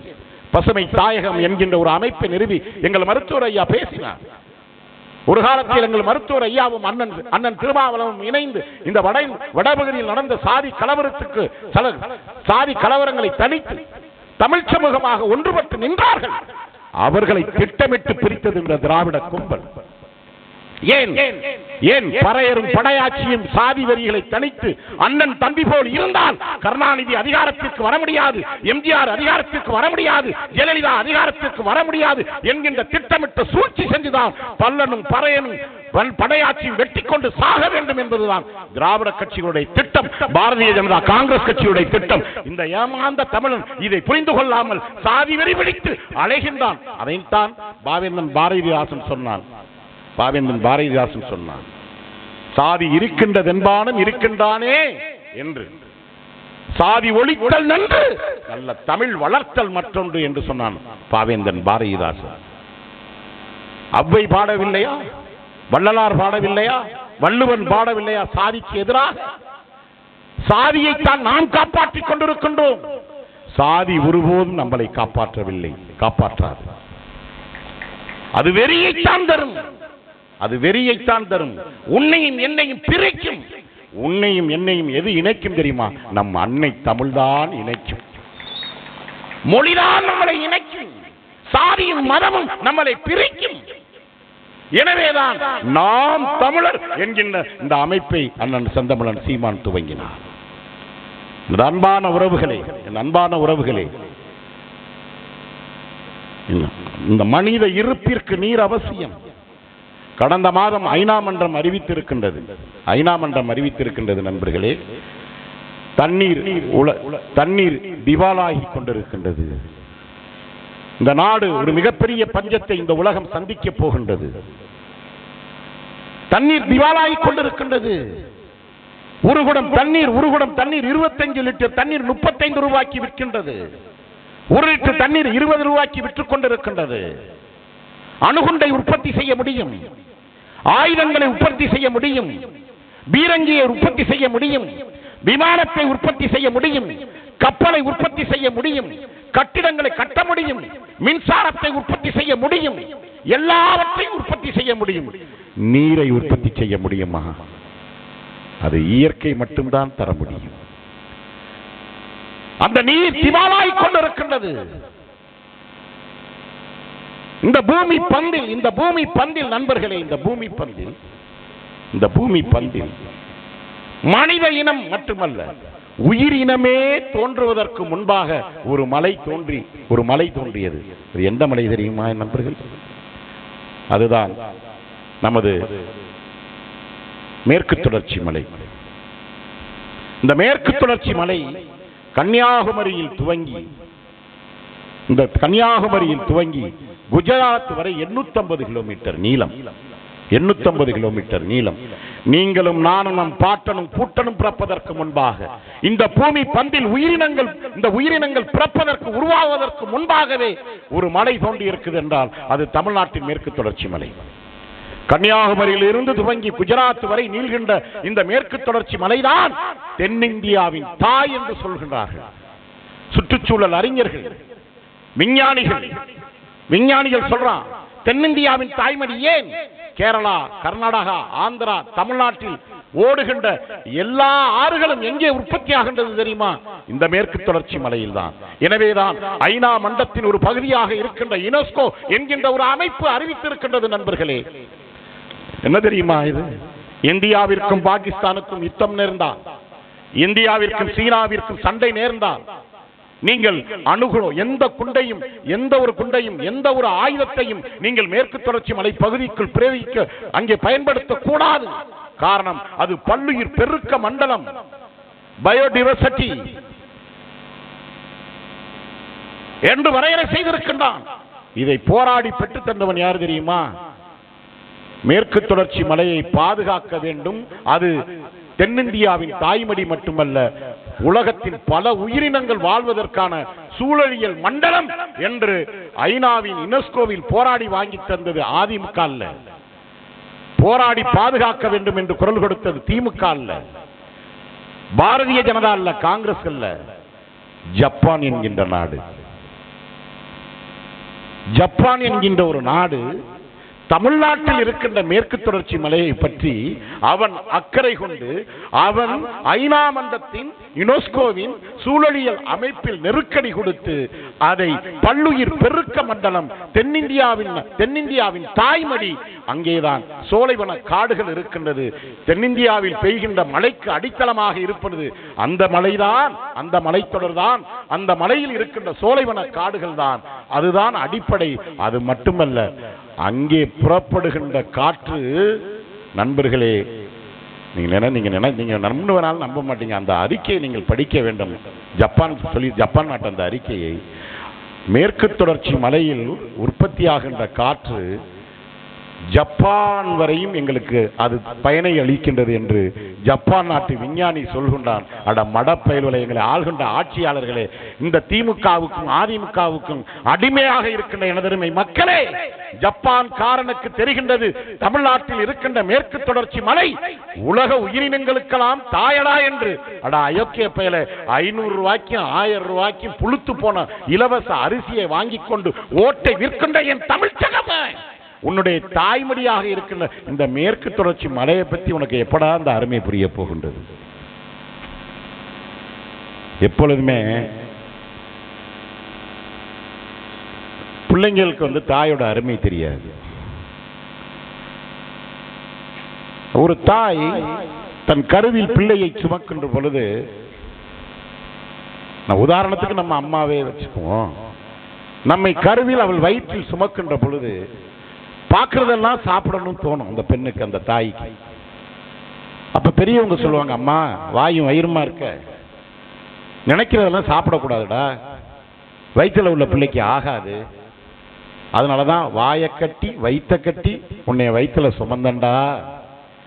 பசுமை தாயகம் என்கின்ற ஒரு அமைப்பை நிறுவி எங்கள் மருத்துவர் ஐயா பேசினார். ஒரு காலத்தில் எங்கள் மருத்துவர் ஐயாவும் அண்ணன் திருமாவளவும் இணைந்து இந்த வடபகுதியில் நடந்த சாதி கலவரங்களை தணித்து தமிழ் சமூகமாக ஒன்றுபட்டு நின்றார்கள். அவர்களை திட்டமிட்டு பிரித்தது இந்த திராவிட கும்பல். ஏன் பறையரும் படையாட்சியும் சாதி வரிகளை தணித்து அண்ணன் தம்பி போல் இருந்தால் கருணாநிதி அதிகாரத்திற்கு வர முடியாது, எம்ஜிஆர் அதிகாரத்திற்கு வர முடியாது, ஜெயலலிதா அதிகாரத்திற்கு வர முடியாது என்கின்ற திட்டமிட்ட சூழ்ச்சி செஞ்சுதான் பல்லனும் பறையனும் படையாட்சியும் வெட்டி கொண்டு சாக வேண்டும் என்பதுதான் திராவிட கட்சிகளுடைய திட்டம், பாரதிய ஜனதா காங்கிரஸ் கட்சியுடைய திட்டம். இந்த ஏமாந்த தமிழன் இதை புரிந்து கொள்ளாமல் சாதி வெறி பிடித்து அலைகின்றான். அதைத்தான் பாரதிதாசன் சொன்னான். சாதி இருக்கின்றதென்பானும் இருக்கின்றானே என்று, சாதி ஒழித்தல் நன்று, நல்ல தமிழ் வளர்த்தல் மற்றொன்று என்று சொன்னான் பாவேந்தன் பாரதிதாசன். அவ்வை பாடவில்லையா? வள்ளலார் பாடவில்லையா? வள்ளுவன் பாடவில்லையா? சாதிக்கு எதிராக சாதியைத்தான் நாம் காப்பாற்றிக் கொண்டிருக்கின்றோம். சாதி ஒருபோதும் நம்மளை காப்பாற்றவில்லை, காப்பாற்றாது. அது வெறியைத்தான் தரும், அது வெறியைத்தான் தரும். உன்னையும் என்னையும் பிரிக்கும். உன்னையும் என்னையும் எது இணைக்கும் தெரியுமா? நம் அன்னை தமிழ்தான் இணைக்கும். மொழிதான் நம்மளை இணைக்கும். சாதியும் மதமும் நம்மளை பிரிக்கும். எனவேதான் நாம் தமிழர் என்கின்ற இந்த அமைப்பை அண்ணன் செந்தமிழன் சீமான் துவங்கினார். அன்பான உறவுகளே, இந்த மனித இருப்பிற்கு நீர் அவசியம். கடந்த மாதம் ஐநா மன்றம் அறிவித்திருக்கின்றது நண்பர்களே, தண்ணீர் திவாலாகி கொண்டிருக்கின்றது. இந்த நாடு ஒரு மிகப்பெரிய பஞ்சத்தை இந்த உலகம் சந்திக்க போகின்றது. தண்ணீர் திவாலாகி கொண்டிருக்கின்றது. ஒரு குடம் தண்ணீர் 25 லிட்டர் தண்ணீர் 35 ரூபாய்க்கு விற்கின்றது. 1 லிட்டர் தண்ணீர் 20 ரூபாய்க்கு விற்றுக் கொண்டிருக்கின்றது. அணுகுண்டை உற்பத்தி செய்ய முடியும், ஆயுதங்களை உற்பத்தி செய்ய முடியும், பீரங்கியை உற்பத்தி செய்ய முடியும், விமானத்தை உற்பத்தி செய்ய முடியும், கப்பலை உற்பத்தி செய்ய முடியும், கட்டிடங்களை கட்ட முடியும், மின்சாரத்தை உற்பத்தி செய்ய முடியும், எல்லாவற்றையும் உற்பத்தி செய்ய முடியும். நீரை உற்பத்தி செய்ய முடியுமா? அது இயற்கை மட்டும்தான் தர முடியும். அந்த நீர் திவாலாய் கொண்டிருக்கின்றது. இந்த பூமி பந்தில் நண்பர்களே, இந்த பூமி பந்தில் மனித இனம் மட்டுமல்ல, உயிரினமே தோன்றுவதற்கு முன்பாக ஒரு மலை தோன்றியது. எந்த மலை தெரியுமா நண்பர்கள்? அதுதான் நமது மேற்கு தொடர்ச்சி மலை. இந்த மேற்கு தொடர்ச்சி மலை கன்னியாகுமரியில் துவங்கி குஜராத் வரை 850 கிலோமீட்டர் நீளம். 850 கிலோமீட்டர் நீளம். நீங்களும் நானும் நம் பாட்டனும் பூட்டனும் பிறப்பதற்கு முன்பாக இந்த பூமி பந்தில் உயிரினங்கள் பிறப்பதற்கு உருவாவதற்கு முன்பாகவே ஒரு மலை தோன்றி இருக்குது என்றால் அது தமிழ்நாட்டின் மேற்கு தொடர்ச்சி மலை. கன்னியாகுமரியில் இருந்து துவங்கி குஜராத் வரை நீள்கின்ற இந்த மேற்கு தொடர்ச்சி மலைதான் தென்னிந்தியாவின் தாய் என்று சொல்கின்றார்கள். சுற்றுச்சூழல் அறிஞர்கள், விஞ்ஞானிகள் சொல்றான், தென்னிந்தியாவின் தாய்மடி ஏன்? கேரளா, கர்நாடகா, ஆந்திரா, தமிழ்நாட்டில் ஓடுகின்ற எல்லா ஆறுகளும் எங்கே உற்பத்தி ஆகின்றது தெரியுமா? இந்த மேற்கு தொடர்ச்சி மலையில் தான். எனவேதான் ஐநா மண்டலத்தின் ஒரு பகுதியாக இருக்கின்ற யுனெஸ்கோ என்கின்ற ஒரு அமைப்பு அறிவித்திருக்கின்றது. நண்பர்களே, என்ன தெரியுமா இது? இந்தியாவிற்கும் பாகிஸ்தானுக்கும் யுத்தம் நேர்ந்தால், இந்தியாவிற்கும் சீனாவிற்கும் சண்டை நேர்ந்தால், நீங்கள் எந்த குண்டையும், எந்த ஒரு குண்டையும், எந்த ஒரு ஆயுதத்தையும் நீங்கள் மேற்கு தொடர்ச்சி மலை பகுதிக்குள் பிரயோகிக்க அங்கே பயன்படுத்தக்கூடாது. காரணம், அது பல்லுயிர் பெருக்க மண்டலம், பயோடைவர்சிட்டி என்று வரையறை செய்திருக்கின்றான். இதை போராடி பெற்று தந்தவன் யார் தெரியுமா? மேற்கு தொடர்ச்சி மலையை பாதுகாக்க வேண்டும். அது தென்னிந்தியாவின் தாய்மடி மட்டுமல்ல, உலகத்தின் பல உயிரினங்கள் வாழ்வதற்கான சூழலியல் மண்டலம் என்று ஐநாவின் யுனெஸ்கோவில் போராடி வாங்கி தந்தது அதிமுக அல்ல. போராடி பாதுகாக்க வேண்டும் என்று குரல் கொடுத்தது திமுக அல்ல, பாரதிய ஜனதா அல்ல, காங்கிரஸ் அல்ல, ஜப்பான் என்கின்ற நாடு. ஜப்பான் என்கின்ற ஒரு நாடு தமிழ்நாட்டில் இருக்கின்ற மேற்கு தொடர்ச்சி மலையை பற்றி அவன் அக்கறை கொண்டு அவன் ஐநா மன்றத்தின் யுனெஸ்கோவின் சூழலியல் அமைப்பில் நெருக்கடி கொடுத்து அதை பல்லுயிர் பெருக்க மண்டலம், தென்னிந்தியாவின் தாய்மடி, அங்கேதான் சோலைவன காடுகள் இருக்கின்றது. தென்னிந்தியாவில் பெய்கின்ற மலைக்கு அடித்தளமாக இருப்பது அந்த மலைதான், அந்த மலைத்தொடர்தான், அந்த மலையில் இருக்கின்ற சோலைவன காடுகள் தான். அதுதான் அடிப்படை. அது மட்டுமல்ல, அங்கே புறப்படுகின்ற காற்று, நண்பர்களே, நீங்க நம்புவனாலும் நம்ப மாட்டீங்க, அந்த அறிக்கையை நீங்கள் படிக்க வேண்டும். ஜப்பான் நாட்டு அந்த அறிக்கையை, மேற்கு தொடர்ச்சி மலையில் உற்பத்தியாகின்ற காற்று ஜப்பான் வரையும் எங்களுக்கு அது பயனை அளிக்கின்றது என்று ஜப்பான் நாட்டு விஞ்ஞானி சொல்கின்றான். அட மடப்பயல்களை, எங்களை ஆள்கின்ற ஆட்சியாளர்களே, இந்த திமுகவுக்கும் அதிமுகவுக்கும் அடிமையாக இருக்கின்ற எனதருமை மக்களே, ஜப்பான் காரனுக்கு தெரிகின்றது தமிழ்நாட்டில் இருக்கின்ற மேற்கு தொடர்ச்சி மலை உலக உயிரினங்களுக்கெல்லாம் தாயடா என்று. அட அயோக்கிய பயல, 500 ரூபாய்க்கும் 1000 ரூபாய்க்கும் புழுத்து போன இலவச அரிசியை வாங்கி கொண்டு ஓட்டை விற்கின்ற என் தமிழ் சகமே, உன்னுடைய தாய்மடியாக இருக்கின்ற இந்த மேற்கு தொடர்ச்சி மலையை பற்றி உனக்கு எப்படா அந்த அருமை புரிய போகின்றது? எப்பொழுதுமே பிள்ளைங்களுக்கு தாயோட அருமை தெரியாது. ஒரு தாய் தன் கருவில் பிள்ளையை சுமக்கின்ற பொழுது, உதாரணத்துக்கு நம்ம அம்மாவே வச்சுக்குவோம், நம்மை கருவில் அவள் வயிற்றில் சுமக்கின்ற பொழுது பார்க்கறதெல்லாம் சாப்பிடணும் தோணும் அந்த பெண்ணுக்கு, அந்த தாய்க்கு. அப்ப பெரியவங்க சொல்லுவாங்க, அம்மா வாயும் வயிறுமா இருக்க, நினைக்கிறதெல்லாம் சாப்பிடக்கூடாதுடா, வயிற்றுல உள்ள பிள்ளைக்கு ஆகாது, அதனாலதான் வாயை கட்டி வயிற்ற கட்டி உன்னை வயிற்றுல சுமந்தண்டா,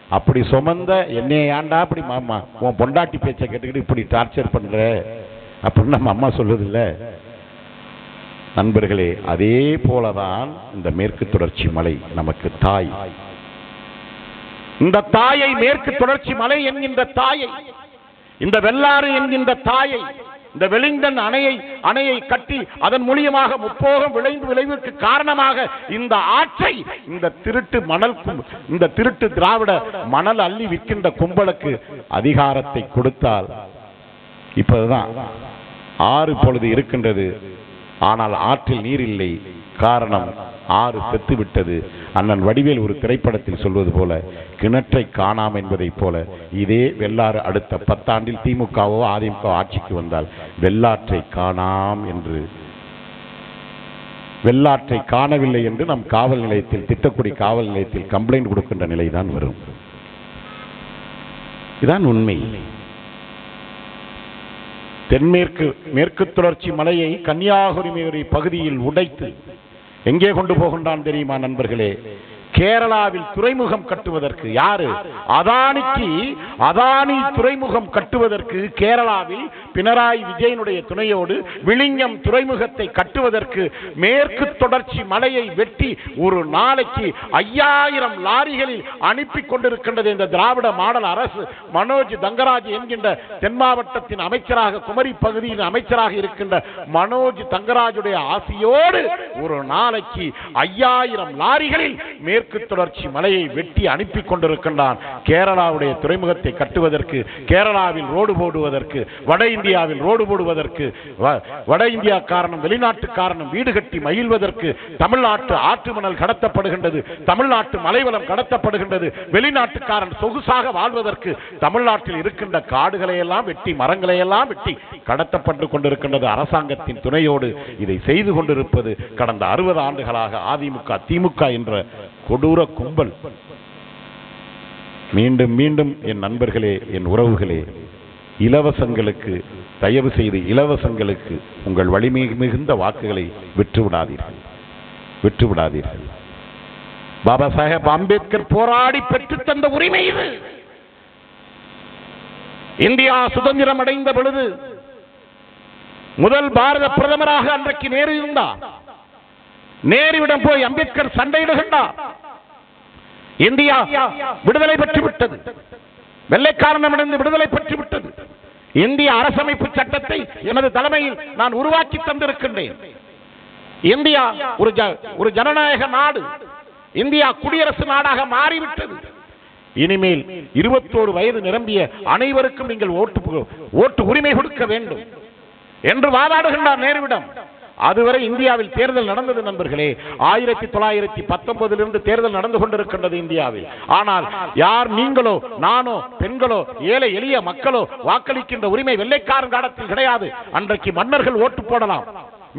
அப்படி சுமந்த என்னைய ஏண்டா அப்படி மாமா உன் பொண்டாட்டி பேச்சை கேட்டுக்கிட்டு இப்படி டார்ச்சர் பண்ற அப்படின்னு நம்ம அம்மா சொல்லுதில்ல. நண்பர்களே, அதே போலதான் இந்த மேற்கு தொடர்ச்சி மலை நமக்கு தாய். இந்த தாயை, மேற்கு தொடர்ச்சி மலை என்கின்ற தாயை, இந்த வெள்ளாறு என்கின்ற தாயை, இந்த வெலிங்டன் அணையை கட்டி அதன் மூலியமாக முப்போகம் விளைவுக்கு காரணமாக இந்த ஆற்றை இந்த திருட்டு திராவிட மணல் அள்ளி விற்கின்ற கும்பலுக்கு அதிகாரத்தை கொடுத்தால், இப்பதான் ஆறு பொழுது இருக்கின்றது, ஆனால் ஆற்றில் நீர் இல்லை. காரணம், ஆறு செத்து விட்டது. அண்ணன் வடிவேல் ஒரு திரைப்படத்தில் சொல்வது போல, கிணற்றை காணாம் என்பதை போல, இதே வெள்ளாறு அடுத்த 10 ஆண்டில் திமுகவோ அதிமுக ஆட்சிக்கு வந்தால் வெள்ளாற்றை காணாம் என்று, வெள்ளாற்றை காணவில்லை என்று நம் காவல் நிலையத்தில், திட்டக்குடி காவல் நிலையத்தில் கம்ப்ளைண்ட் கொடுக்கின்ற நிலைதான் வரும். இதுதான் உண்மை. மேற்கு தொடர்ச்சி மலையை கன்னியாகுமரி பகுதியில் உடைத்து எங்கே கொண்டு போகின்றான் தெரியுமா நண்பர்களே? கேரளாவில் துறைமுகம் கட்டுவதற்கு, யாரு? அதானி துறைமுகம் கட்டுவதற்கு கேரளாவில் பினராயி விஜயனுடைய துணையோடு விழிஞம் துறைமுகத்தை கட்டுவதற்கு மேற்கு தொடர்ச்சி மலையை வெட்டி ஒரு நாளைக்கு 5000 லாரிகளில் அனுப்பி கொண்டிருக்கின்றது இந்த திராவிட மாடல் அரசு. மனோஜ் தங்கராஜ் என்கின்ற தென் மாவட்டத்தின் அமைச்சராக, குமரி பகுதியின் அமைச்சராக இருக்கின்ற மனோஜ் தங்கராஜுடைய ஆசையோடு ஒரு நாளைக்கு 5000 லாரிகளில் மேற்கு மேற்கு தொடர்ச்சி மலையை வெட்டி அனுப்பி கொண்டிருக்கின்றான். கேரளாவுடைய துறைமுகத்தை கட்டுவதற்கு, கேரளாவில் ரோடு போடுவதற்கு, வட இந்தியாவில் ரோடு போடுவதற்கு, வட இந்தியா காரணம் வெளிநாட்டு காரணம் வீடு கட்டி மகிழ்வதற்கு தமிழ்நாட்டு ஆற்று மணல் கடத்தப்படுகின்றது, தமிழ்நாட்டு மலைவளம் கடத்தப்படுகின்றது. வெளிநாட்டுக்காரன் சொகுசாக வாழ்வதற்கு தமிழ்நாட்டில் இருக்கின்ற காடுகளை எல்லாம் வெட்டி, மரங்களை எல்லாம் வெட்டி கடத்தப்பட்டு கொண்டிருக்கின்றது. அரசாங்கத்தின் துணையோடு இதை செய்து கொண்டிருப்பது கடந்த 60 ஆண்டுகளாக அதிமுக திமுக என்ற கொடூர கும்பல். மீண்டும் மீண்டும் என் நண்பர்களே, என் உறவுகளே, இலவசங்களுக்கு தயவு செய்து இலவசங்களுக்கு உங்கள் வலிமை மிகுந்த வாக்குகளை விட்டுவிடாதீர்கள், விட்டுவிடாதீர்கள். பாபா சாஹேப் அம்பேத்கர் போராடி பெற்று தந்த உரிமை இது. இந்தியா சுதந்திரம் அடைந்த பொழுது முதல் பாரத பிரதமராக அன்றைக்கு நேரு இருந்தார். நேருவிடம் போய் அம்பேத்கர் சண்டையிடுகின்றார். இந்தியா விடுதலை பெற்று விட்டது, வெள்ளைக்காரனிடமிருந்து விடுதலை பெற்று விட்டது. இந்திய அரசமைப்பு சட்டத்தை எனது தலைமையில் நான் உருவாக்கி தந்திருக்கின்றேன். இந்தியா ஒரு ஜனநாயக நாடு, இந்தியா குடியரசு நாடாக மாறிவிட்டது. இனிமேல் 21 வயது நிரம்பிய அனைவருக்கும் நீங்கள் ஓட்டு உரிமை கொடுக்க வேண்டும் என்று வாதாடுகின்றார் நேருவிடம். அதுவரை இந்தியாவில் தேர்தல் நடந்தது நண்பர்களே. 1919 தேர்தல் நடந்து கொண்டிருக்கின்றது இந்தியாவில். ஆனால் யார் நீங்களோ நானோ பெண்களோ ஏழை எளிய மக்களோ வாக்களிக்கின்ற உரிமை வெள்ளைக்காரன் காலத்தில் கிடையாது. அன்றைக்கு மன்னர்கள் ஓட்டு போடலாம்,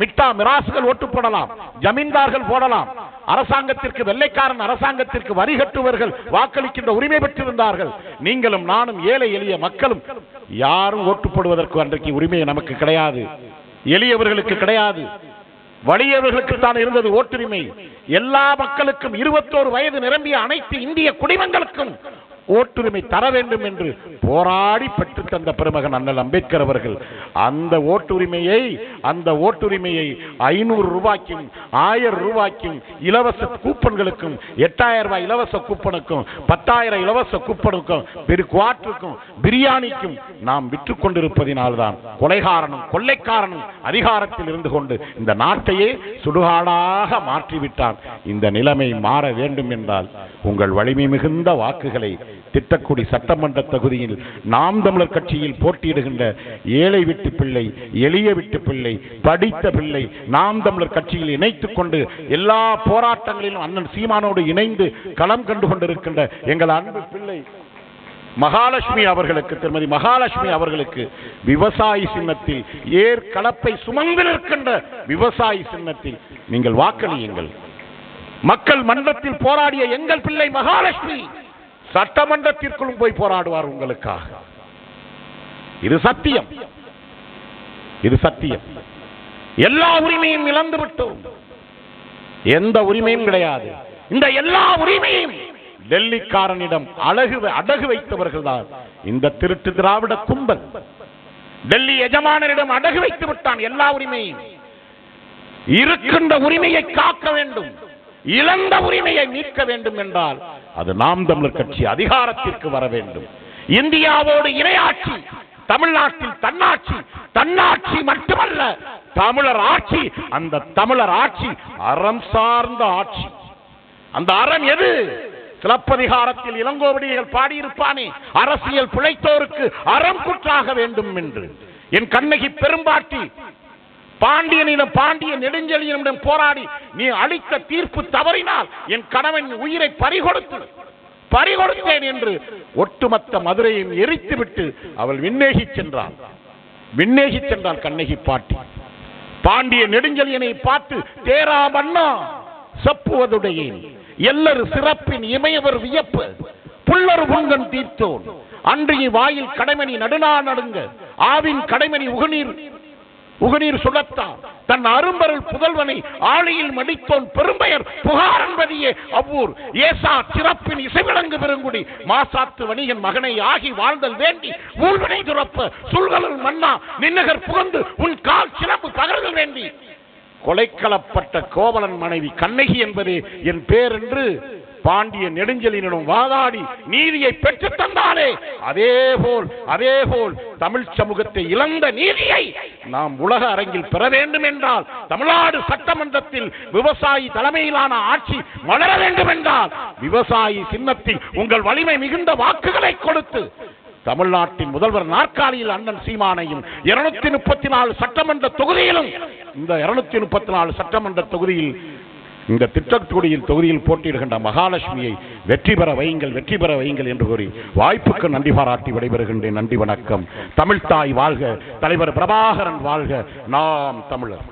மிட்டா மிராசுகள் ஓட்டு போடலாம், ஜமீன்தார்கள் போடலாம். அரசாங்கத்திற்கு, வெள்ளைக்காரன் அரசாங்கத்திற்கு வரி கட்டுவர்கள் வாக்களிக்கின்ற உரிமை பெற்றிருந்தார்கள். நீங்களும் நானும் ஏழை எளிய மக்களும் யாரும் ஓட்டு போடுவதற்கு அன்றைக்கு உரிமை நமக்கு கிடையாது. எளியவர்களுக்கு கிடையாது, வலியவர்களுக்கு தான் இருந்தது ஓட்டுரிமை. எல்லா மக்களுக்கும் 21 வயது நிரம்பிய அனைத்து இந்திய குடிமக்களுக்கும் ஓட்டுரிமை தர வேண்டும் என்று போராடி பெற்று தந்த பெருமகன் அண்ணல் அம்பேத்கர் அவர்கள் அந்த ஓட்டுரிமையை 500 ரூபாய்க்கும் 1000 ரூபாய்க்கும் இலவச கூப்பன்களுக்கும் 8000 ரூபாய் இலவச கூப்பனுக்கும் 10,000 இலவச கூப்பனுக்கும் பெருக்குவாற்றுக்கும் பிரியாணிக்கும் நாம் விற்று கொண்டிருப்பதினால்தான் கொலைகாரனும் கொள்ளைக்காரனும் அதிகாரத்தில் இருந்து கொண்டு இந்த நாட்டையே சுடுகாடாக மாற்றிவிட்டான். இந்த நிலைமை மாற வேண்டும் என்றால் உங்கள் வலிமை மிகுந்த வாக்குகளை திட்டக்குடி சட்டமன்ற தொகுதியில் நாம் தமிழர் கட்சியில் போட்டியிடுகின்ற ஏழை வீட்டு பிள்ளை, எளிய வீட்டு பிள்ளை, படித்த பிள்ளை நாம் தமிழர் கட்சியில் இணைத்துக் கொண்டு எல்லா போராட்டங்களிலும் அண்ணன் சீமானோடு இணைந்து களம் கண்டு கொண்டிருக்கின்ற எங்கள் அன்பு பிள்ளை மகாலட்சுமி அவர்களுக்கு, திருமதி மகாலட்சுமி அவர்களுக்கு விவசாயி சின்னத்தில் ஏர் கலப்பை சுமந்து நிற்கின்ற விவசாயி சின்னத்தில் நீங்கள் வாக்களியுங்கள். மக்கள் மன்றத்தில் போராடிய எங்கள் பிள்ளை மகாலட்சுமி சட்டமன்றத்திற்குள்ளும் போய் போராடுவார் உங்களுக்காக. இது சத்தியம், இது சத்தியம். எல்லா உரிமையும் இழந்து விட்டோம், எந்த உரிமையும் கிடையாது. இந்த எல்லா உரிமையும் டெல்லிக்காரனிடம் அடகு வைத்தவர்கள் தான் இந்த திருட்டு திராவிட கும்பல். டெல்லி எஜமானரிடம் அடகு வைத்து விட்டான் எல்லா உரிமையும். இருக்கின்ற உரிமையை காக்க வேண்டும், இழந்த உரிமையை மீட்க வேண்டும் என்றால் அது நாம் தமிழர் கட்சி அதிகாரத்திற்கு வர வேண்டும். இந்தியாவோடு இணையாட்சி, தமிழ்நாட்டில் தன்னாட்சி, தன்னாட்சி மட்டுமல்ல தமிழர் ஆட்சி. அந்த தமிழர் ஆட்சி அறம் சார்ந்த ஆட்சி. அந்த அறம் எது? சிலப்பதிகாரத்தில் இளங்கோவடிகள் பாடியிருப்பானே, அரசியல் பிழைத்தோருக்கு அறம் குற்றாக வேண்டும் என்று. என் கண்ணகி பெரும்பாட்டி பாண்டிய நெடுஞ்செழியனிடம் போராடி நீ அளித்த தீர்ப்பு தவறினால் என் கணவன் உயிரை பறிகொடுத்தேன் என்று ஒட்டுமொத்த மதுரையும் எரித்துவிட்டு அவள் விண்ணேகி சென்றாள் கண்ணகி பாட்டி. பாண்டிய நெடுஞ்செழியனை பார்த்து தேரா மன்னா செப்புவதுடைய எல்லரு சிறப்பின் இமையவர் வியப்பு புல்லரு புங்கன் தீர்த்தோன் அன்றைய வாயில் கடைமணி நடுநா நடுங்க ஆவின் கடைமணி உகநீர் சுடத்தான் தன் அரும்பருள் புதல்வனை ஆளியில் மடித்தோன் பெரும்பெயர் புகார் என்பதையே அவ்வூர் ஏசா சிறப்பின் இசைவிளங்கு பெருங்குடி மாசாத்து வணிகன் மகனை ஆகி வாழ்தல் வேண்டி ஊழ்வினை துறப்ப சுல்களுள் மன்னா நின்னகர் புகந்து உன் கால் சிறப்பு பகர்தல் வேண்டி கொலைக்களப்பட்ட கோவலன் மனைவி கண்ணகி என்பதே என் பேர் என்று பாண்டிய நெடுஞ்செழியனும் வாதாடி நீதியை பெற்று தந்தாலே அதேபோல் தமிழ் சமூகத்தை இழந்த நீதியை நாம் உலக அரங்கில் பெற வேண்டும் என்றால், தமிழ்நாடு சட்டமன்றத்தில் விவசாயி தலைமையிலான ஆட்சி மலர வேண்டும் என்றால், விவசாயி சின்னத்தில் உங்கள் வலிமை மிகுந்த வாக்குகளை கொடுத்து தமிழ்நாட்டின் முதல்வர் நாற்காலியில் அண்ணன் சீமானையும் 234 சட்டமன்ற தொகுதியிலும், இந்த 234 சட்டமன்ற தொகுதியில் இந்த திட்டக்குடியில் தொகுதியில் போட்டியிடுகின்ற மகாலட்சுமியை வெற்றி பெற வையுங்கள் என்று கூறி வாய்ப்புக்கு நன்றி பாராட்டி விடைபெறுகின்றேன். நன்றி, வணக்கம். தமிழ்த்தாய் வாழ்க, தலைவர் பிரபாகரன் வாழ்க, நாம் தமிழர்.